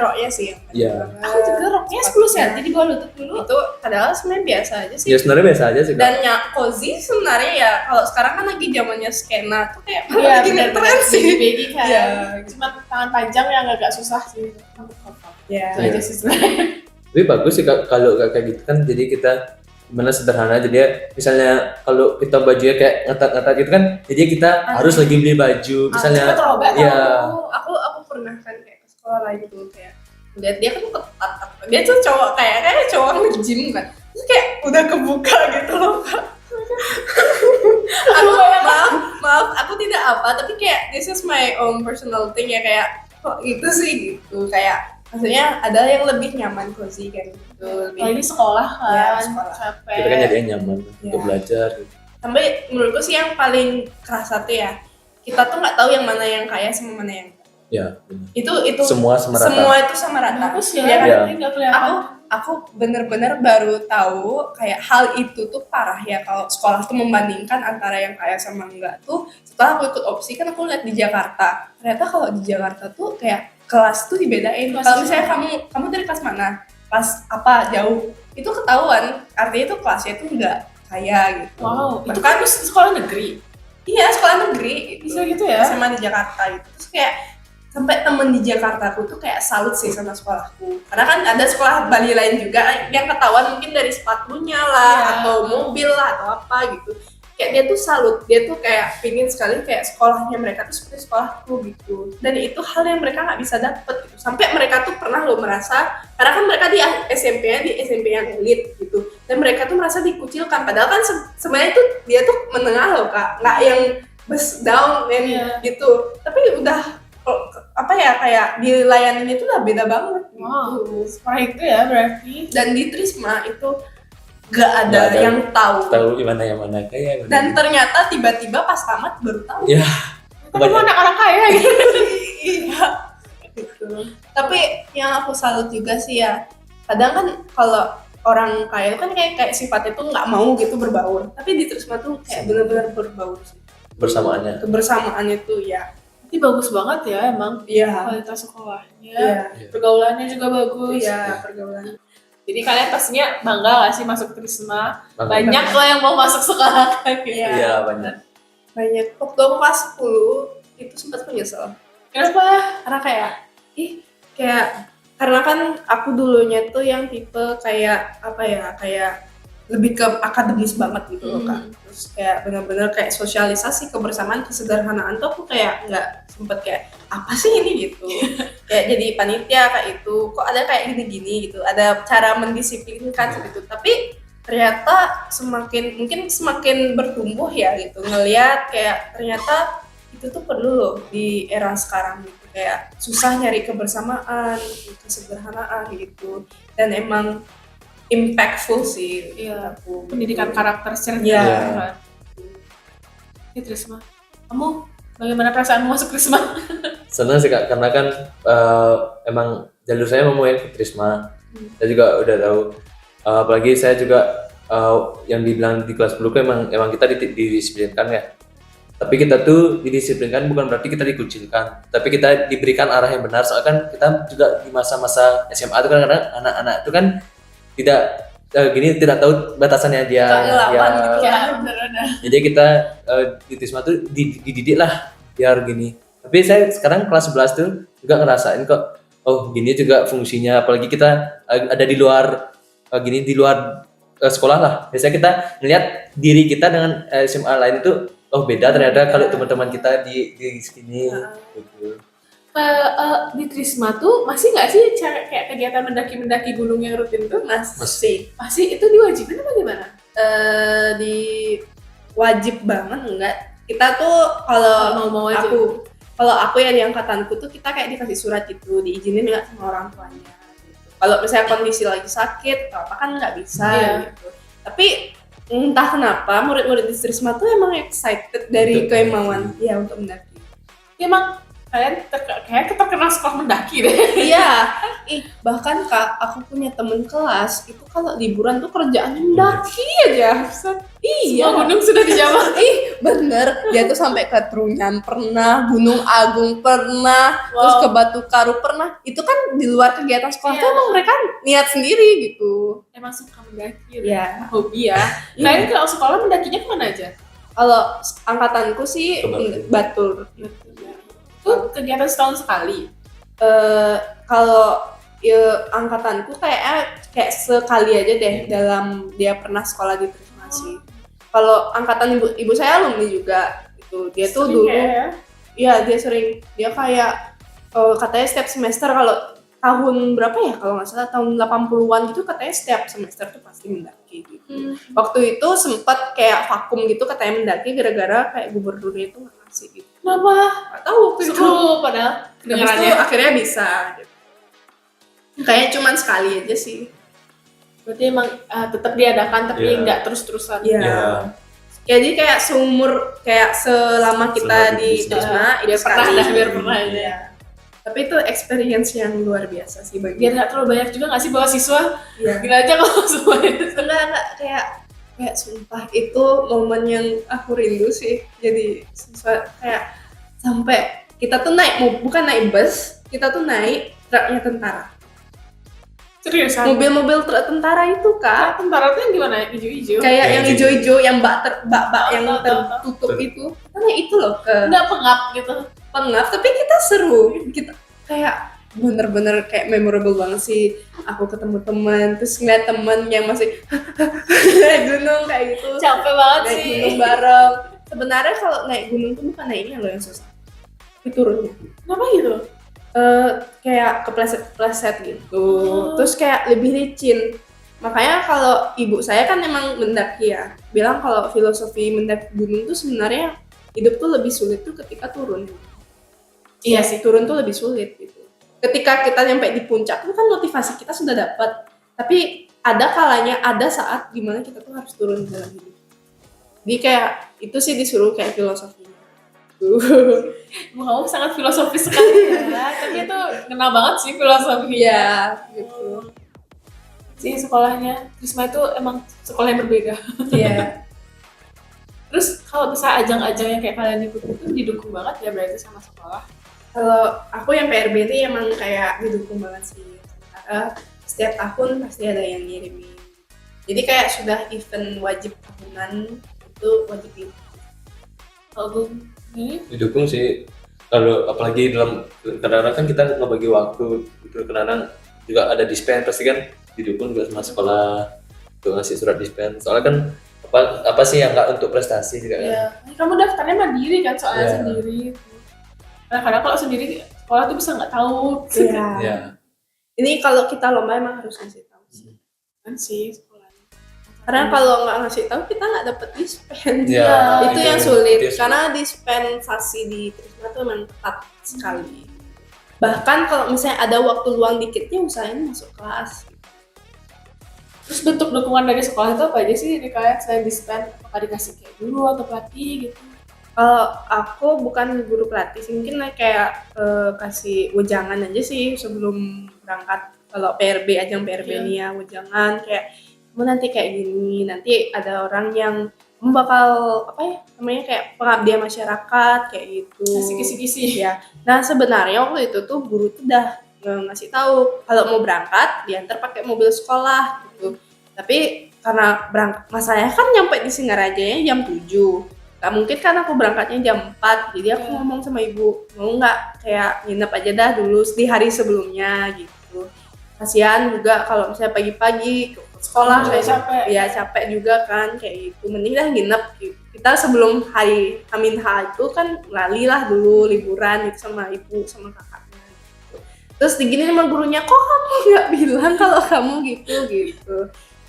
Roknya sih. Iya. Aku juga roknya 10 cm di bawah lutut dulu. Itu padahal sebenarnya biasa aja sih. Ya sebenarnya biasa aja sih Kak. Dan cozy sebenarnya ya, kalau sekarang kan lagi zamannya skena tuh kayak Iya lagi ngetren sih. Baggy kan. Iya. Cuma tangan panjang yang agak susah sih. Iya. Itu aja sih sebenarnya. Tapi bagus sih Kak, kalau kayak gitu kan, jadi kita gimana sederhana, jadi ya misalnya kalau kita bajunya kayak ngetat-ngetat gitu kan, jadi kita harus lagi beli baju misalnya. Coba Iya. Aku pernah kan kayak ke sekolah lain tuh kayak lihat dia kan ketat, dia tuh cowok kayak cowok nge-gym kan, terus kayak udah kebuka gitu loh Kak. Aku maaf aku tidak apa, tapi kayak this is my own personal thing ya, kayak kok gitu sih gitu, kayak maksudnya ada yang lebih nyaman cozy kayak gitu, Lagi sekolah kan, Ya, sekolah. capek. Kita kan jadi yang nyaman untuk Ya. belajar. Sampai menurutku sih yang paling kerasa tuh ya, kita tuh nggak tahu yang mana yang kaya sama mana yang enggak. Ya, benar. Itu Semua sama rata. semua itu sama rata. Bagus ya, Ya kan? Iya. ini nggak kelihatan. Aku bener-bener baru tahu kayak hal itu tuh parah ya, kalau sekolah tuh membandingkan antara yang kaya sama enggak tuh. Setelah aku ikut opsi kan aku lihat di Jakarta, ternyata kalau di Jakarta tuh kayak kelas tuh dibedain. Kelas Kalau misalnya apa? kamu dari kelas mana, kelas apa, jauh, itu ketahuan, artinya tuh kelasnya tuh enggak kaya gitu. Wow, itu Bahkan kan sekolah negeri. iya, sekolah negeri gitu. Bisa gitu ya? SMA di Jakarta gitu. Terus kayak sampai temen di Jakarta aku tuh kayak salut sih sama sekolahku. Karena kan ada sekolah Bali lain juga yang ketahuan mungkin dari sepatunya lah, Iya. atau mobil lah, atau apa gitu. Kayak dia tuh salut, dia tuh kayak pingin sekali kayak sekolahnya mereka tuh seperti sekolahku gitu. Dan itu hal yang mereka nggak bisa dapet gitu. Sampai mereka tuh pernah loh merasa, karena kan mereka di SMP-nya di SMP yang elit gitu. Dan mereka tuh merasa dikucilkan. Padahal kan sebenarnya tuh dia tuh menengah loh Kak, nggak yang bus down dan Iya. gitu. Tapi udah apa ya, kayak dilayanin itu udah beda banget Wow, gitu. separah itu ya berarti. Dan di Trisma itu gak ada Nggak ada yang tahu. Tahu gimana yang mana kaya. yang mana Dan gitu. ternyata tiba-tiba pas tamat baru tahu. Ya, Tapi kamu anak orang kaya gitu. Iya. Gitu. Tapi yang aku salut juga sih ya, kadang kan kalau orang kaya kan kayak sifatnya tuh nggak mau gitu berbaur. Tapi di Trisma tuh kayak benar-benar berbaur sih. bersamaannya. Kebersamaannya tuh ya. Ini bagus banget ya emang Iya. kualitas sekolahnya. Iya. Pergaulannya juga bagus. Iya, pergaulan. Jadi kalian pastinya bangga gak sih masuk Trisma? Bangga. Banyak lah yang mau masuk sekolah kan. Iya. Iya, banyak. Banyak. Waktu aku kelas 10 itu sempat menyesal. Kenapa? Karena kayak karena kan aku dulunya tuh yang tipe kayak apa ya, kayak lebih ke akademis banget gitu loh Kak. Terus kayak benar-benar kayak sosialisasi, kebersamaan, kesederhanaan tuh aku kayak nggak sempet kayak apa sih ini gitu. Kayak jadi panitia kayak itu, kok ada kayak gini-gini gitu, ada cara mendisiplinkan gitu. Tapi ternyata semakin bertumbuh ya gitu, ngelihat kayak ternyata itu tuh perlu loh di era sekarang gitu. Kayak susah nyari kebersamaan, kesederhanaan gitu, dan emang impactful sih. Iya. Aku Pendidikan karakter secara Iya. keseluruhan. Ini Trisma. Kamu bagaimana perasaanmu masuk Trisma? Senang sih Kak, karena kan emang jalur saya memang yang ke Trisma. Saya juga udah tahu. Apalagi saya juga yang dibilang di kelas 10 kan emang kita didisiplinkan ya. Tapi kita tuh didisiplinkan bukan berarti kita dikucilkan, tapi kita diberikan arah yang benar. Soalnya kan kita juga di masa-masa SMA itu kan kadang anak-anak itu kan tidak tahu batasannya dia. Suka ngelawan gitu. Ya, benar-benar. Jadi kita di Trisma tuh dididik lah biar gini. Tapi saya sekarang kelas 11 tuh juga ngerasain kok, oh gini juga fungsinya. Apalagi kita ada di luar gini, di luar sekolah lah. Biasanya kita ngelihat diri kita dengan SMA lain itu, oh beda ternyata kalau teman-teman kita di sini. Gitu. Di Trisma tuh masih nggak sih kayak kegiatan mendaki-mendaki gunung yang rutin tuh? masih Masih itu diwajibin apa gimana? di wajib banget enggak. Kita tuh kalau Mau aja. aku ya di angkatanku tuh kita kayak dikasih surat gitu, diizinin nggak sama orang tuanya gitu. Kalau misalnya kondisi lagi sakit atau apa kan nggak bisa Iya. gitu. Tapi entah kenapa murid-murid di Trisma tuh emang excited dari Untuk kemauan ya untuk mendaki. Ya, emang kalian kayak terkenal sekolah mendaki deh. Iya, bahkan Kak, aku punya temen kelas itu kalau liburan tuh kerjaannya mendaki aja. Iya. Semua gunung sudah dijamah. Bener, dia tuh sampai ke Trunyan pernah, Gunung Agung pernah, terus Wow. ke Batu Karu pernah. Itu kan di luar kegiatan sekolah Iya. tuh emang mereka niat sendiri gitu. Emang suka mendaki. Ya, Hobi ya. Kalian kalau sekolah mendakinya kemana aja? kalau angkatanku sih Ke Batur. Itu kegiatan setahun sekali. Kalau angkatanku kayak sekali aja deh dalam dia pernah sekolah di Trisma sih. Kalau angkatan ibu saya alumni juga gitu. Dia tuh Sering dulu kayak ya. iya dia sering, dia kayak katanya setiap semester kalau tahun berapa ya kalau nggak salah tahun 80-an gitu katanya setiap semester tuh pasti mendaki gitu. Waktu itu sempat kayak vakum gitu katanya mendaki gara-gara kayak gubernurnya itu nggak ngasih gitu. Kenapa? Nggak tahu waktu itu. Seru padahal Habis itu kedengarannya. akhirnya bisa gitu. Kayak cuman sekali aja sih. Berarti emang tetap diadakan tapi Iya. nggak terus-terusan. Iya. Iya. Jadi kayak seumur kayak selama kita Selama di di Trisma itu biar pernah sekali. dah, biar pernah aja. Iya. Tapi itu experience yang luar biasa sih bagi Biar nggak terlalu banyak juga nggak sih bawa siswa. Iya. Gila aja kalau semuanya. Enggak kayak sumpah itu momen yang aku rindu sih. Jadi kayak sampai kita tuh bukan naik bus, kita tuh naik truknya tentara. Seriusan? Mobil-mobil truk tentara itu Kak, Tentara tuh yang gimana? Hijau-hijau? kayak Yang yang hijau. hijau-hijau yang bak yang Tahu. tertutup itu. Karena itu loh ke Nggak pengap gitu. pengap, tapi kita seru. Kita kayak bener-bener kayak memorable banget sih. Aku ketemu teman, terus ngeliat teman yang masih naik gunung kayak gitu. Capek banget Naik sih. gunung bareng. Sebenarnya kalau naik gunung tuh bukan naiknya loh yang susah, tapi turunnya. Kenapa gitu? Kayak kepleset-kepleset gitu. Oh. Terus kayak lebih licin. Makanya kalau ibu saya kan emang mendaki ya, bilang kalau filosofi mendaki gunung tuh sebenarnya hidup tuh lebih sulit tuh ketika turun. Iya sih. Turun tuh lebih sulit gitu. Ketika kita nyampe di puncak tuh kan motivasi kita sudah dapat, tapi ada kalanya, ada saat dimana kita tuh harus turun dalam hidup. Jadi kayak itu sih disuruh kayak filosofinya. Kamu sangat filosofis sekali ya. Tapi itu kena banget sih filosofinya. Iya, gitu. Sih sekolahnya Trisma itu emang sekolah yang berbeda. Iya. Terus kalau bisa ajang-ajang yang kayak kalian ikut itu didukung banget ya berarti sama sekolah. Kalau aku yang PRB ini emang kayak didukung banget sih. Karena setiap tahun pasti ada yang ngirimin. Jadi kayak sudah event wajib tahunan itu wajib itu. Kalau gue ini Didukung sih. Kalau apalagi dalam kadang-kadang kan kita ngebagi waktu gitu, kadang-kadang juga ada dispen pasti kan didukung juga sama sekolah untuk ngasih surat dispen. Soalnya kan apa sih yang nggak untuk prestasi juga kan. ya, kamu daftarnya mandiri kan soalnya Iya. sendiri. Kadang-kadang kalau sendiri sekolah tuh bisa nggak tahu. Iya. Iya. Ini kalau kita lomba emang harus ngasih tahu sih. Kan sih sekolahnya. Karena kalau nggak ngasih tahu kita nggak dapet dispen. Iya, Itu yang sulit. itu yang Karena dispensasi di Trisma tuh emang ketat sekali. Bahkan kalau misalnya ada waktu luang dikitnya usahain masuk kelas. Terus bentuk dukungan dari sekolah itu apa aja sih di kalian selain dispen? Apakah dikasih kayak guru atau pelatih gitu? Kalau aku bukan guru pelatih sih, mungkin kayak kasih wejangan aja sih sebelum berangkat. Kalau PRB ajang PRB Iya. nih ya, wejangan kayak kamu nanti kayak gini, nanti ada orang yang kamu bakal apa ya namanya kayak pengabdian masyarakat kayak gitu. Kasih kisi-kisi. Ya. Nah sebenarnya waktu itu tuh guru tuh udah ngasih tahu kalau mau berangkat diantar pakai mobil sekolah gitu. Tapi karena masalahnya kan nyampe di Singarajanya jam 7. Gak mungkin kan aku berangkatnya jam 4. Jadi aku ngomong sama ibu, mau nggak kayak nginep aja dah dulu di hari sebelumnya gitu. Kasihan juga kalau misalnya pagi-pagi ke sekolah kayak Capek. ya capek juga kan kayak gitu. Mending dah nginep gitu. Kita sebelum hari H itu kan lali lah dulu liburan gitu sama ibu sama kakaknya gitu. Terus digini sama gurunya, kok kamu nggak bilang kalau kamu gitu.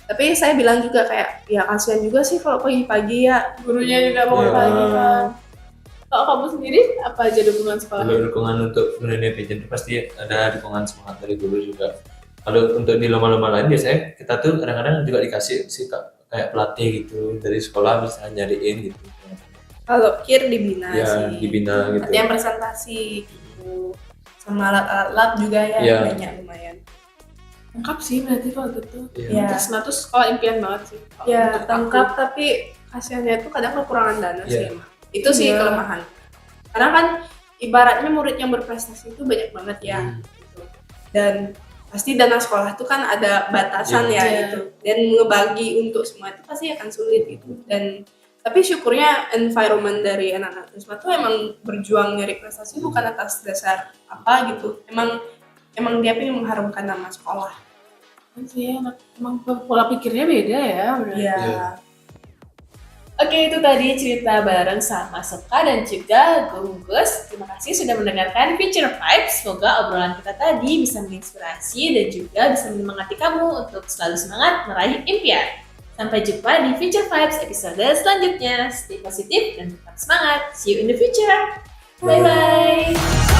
Tapi saya bilang juga kayak ya kasihan juga sih kalau pagi-pagi ya Gurunya juga mau Iya. pagi kan. Kalau kamu sendiri apa aja dukungan sekolah? Kalau dukungan untuk dunia pageant pasti ada dukungan semangat dari guru juga. Kalau untuk di lomba-lomba lain biasanya kita tuh kadang-kadang juga dikasih sih kayak pelatih gitu dari sekolah bisa nyariin gitu. kalau KIR dibina Ya sih. dibina gitu. Ada yang presentasi gitu. Sama alat-alat lab juga ya Iya. banyak lumayan. Lengkap sih berarti kalau gitu. Iya. Iya. Trisma tuh sekolah impian banget sih. kalau Ya untuk aku. lengkap tapi kasihannya itu kadang kekurangan dana sih Iya. emang. Itu sih Iya. kelemahan. Karena kan ibaratnya murid yang berprestasi itu banyak banget ya. Gitu. Dan pasti dana sekolah itu kan ada batasan Iya. ya Iya. gitu. Dan ngebagi untuk semua itu pasti akan sulit gitu. Dan tapi syukurnya environment dari anak-anak Trisma tuh emang berjuang nyari prestasi bukan atas dasar apa gitu. Emang dia pengen mengharumkan nama sekolah. Kan sih emang pola pikirnya beda ya. Iya. Iya. Oke, itu tadi cerita bareng sama Soka dan juga Gunggus. Terima kasih sudah mendengarkan Future Vibes. Semoga obrolan kita tadi bisa menginspirasi dan juga bisa menyemangati kamu untuk selalu semangat meraih impian. Sampai jumpa di Future Vibes episode selanjutnya. Stay positif dan tetap semangat. See you in the future. Bye-bye.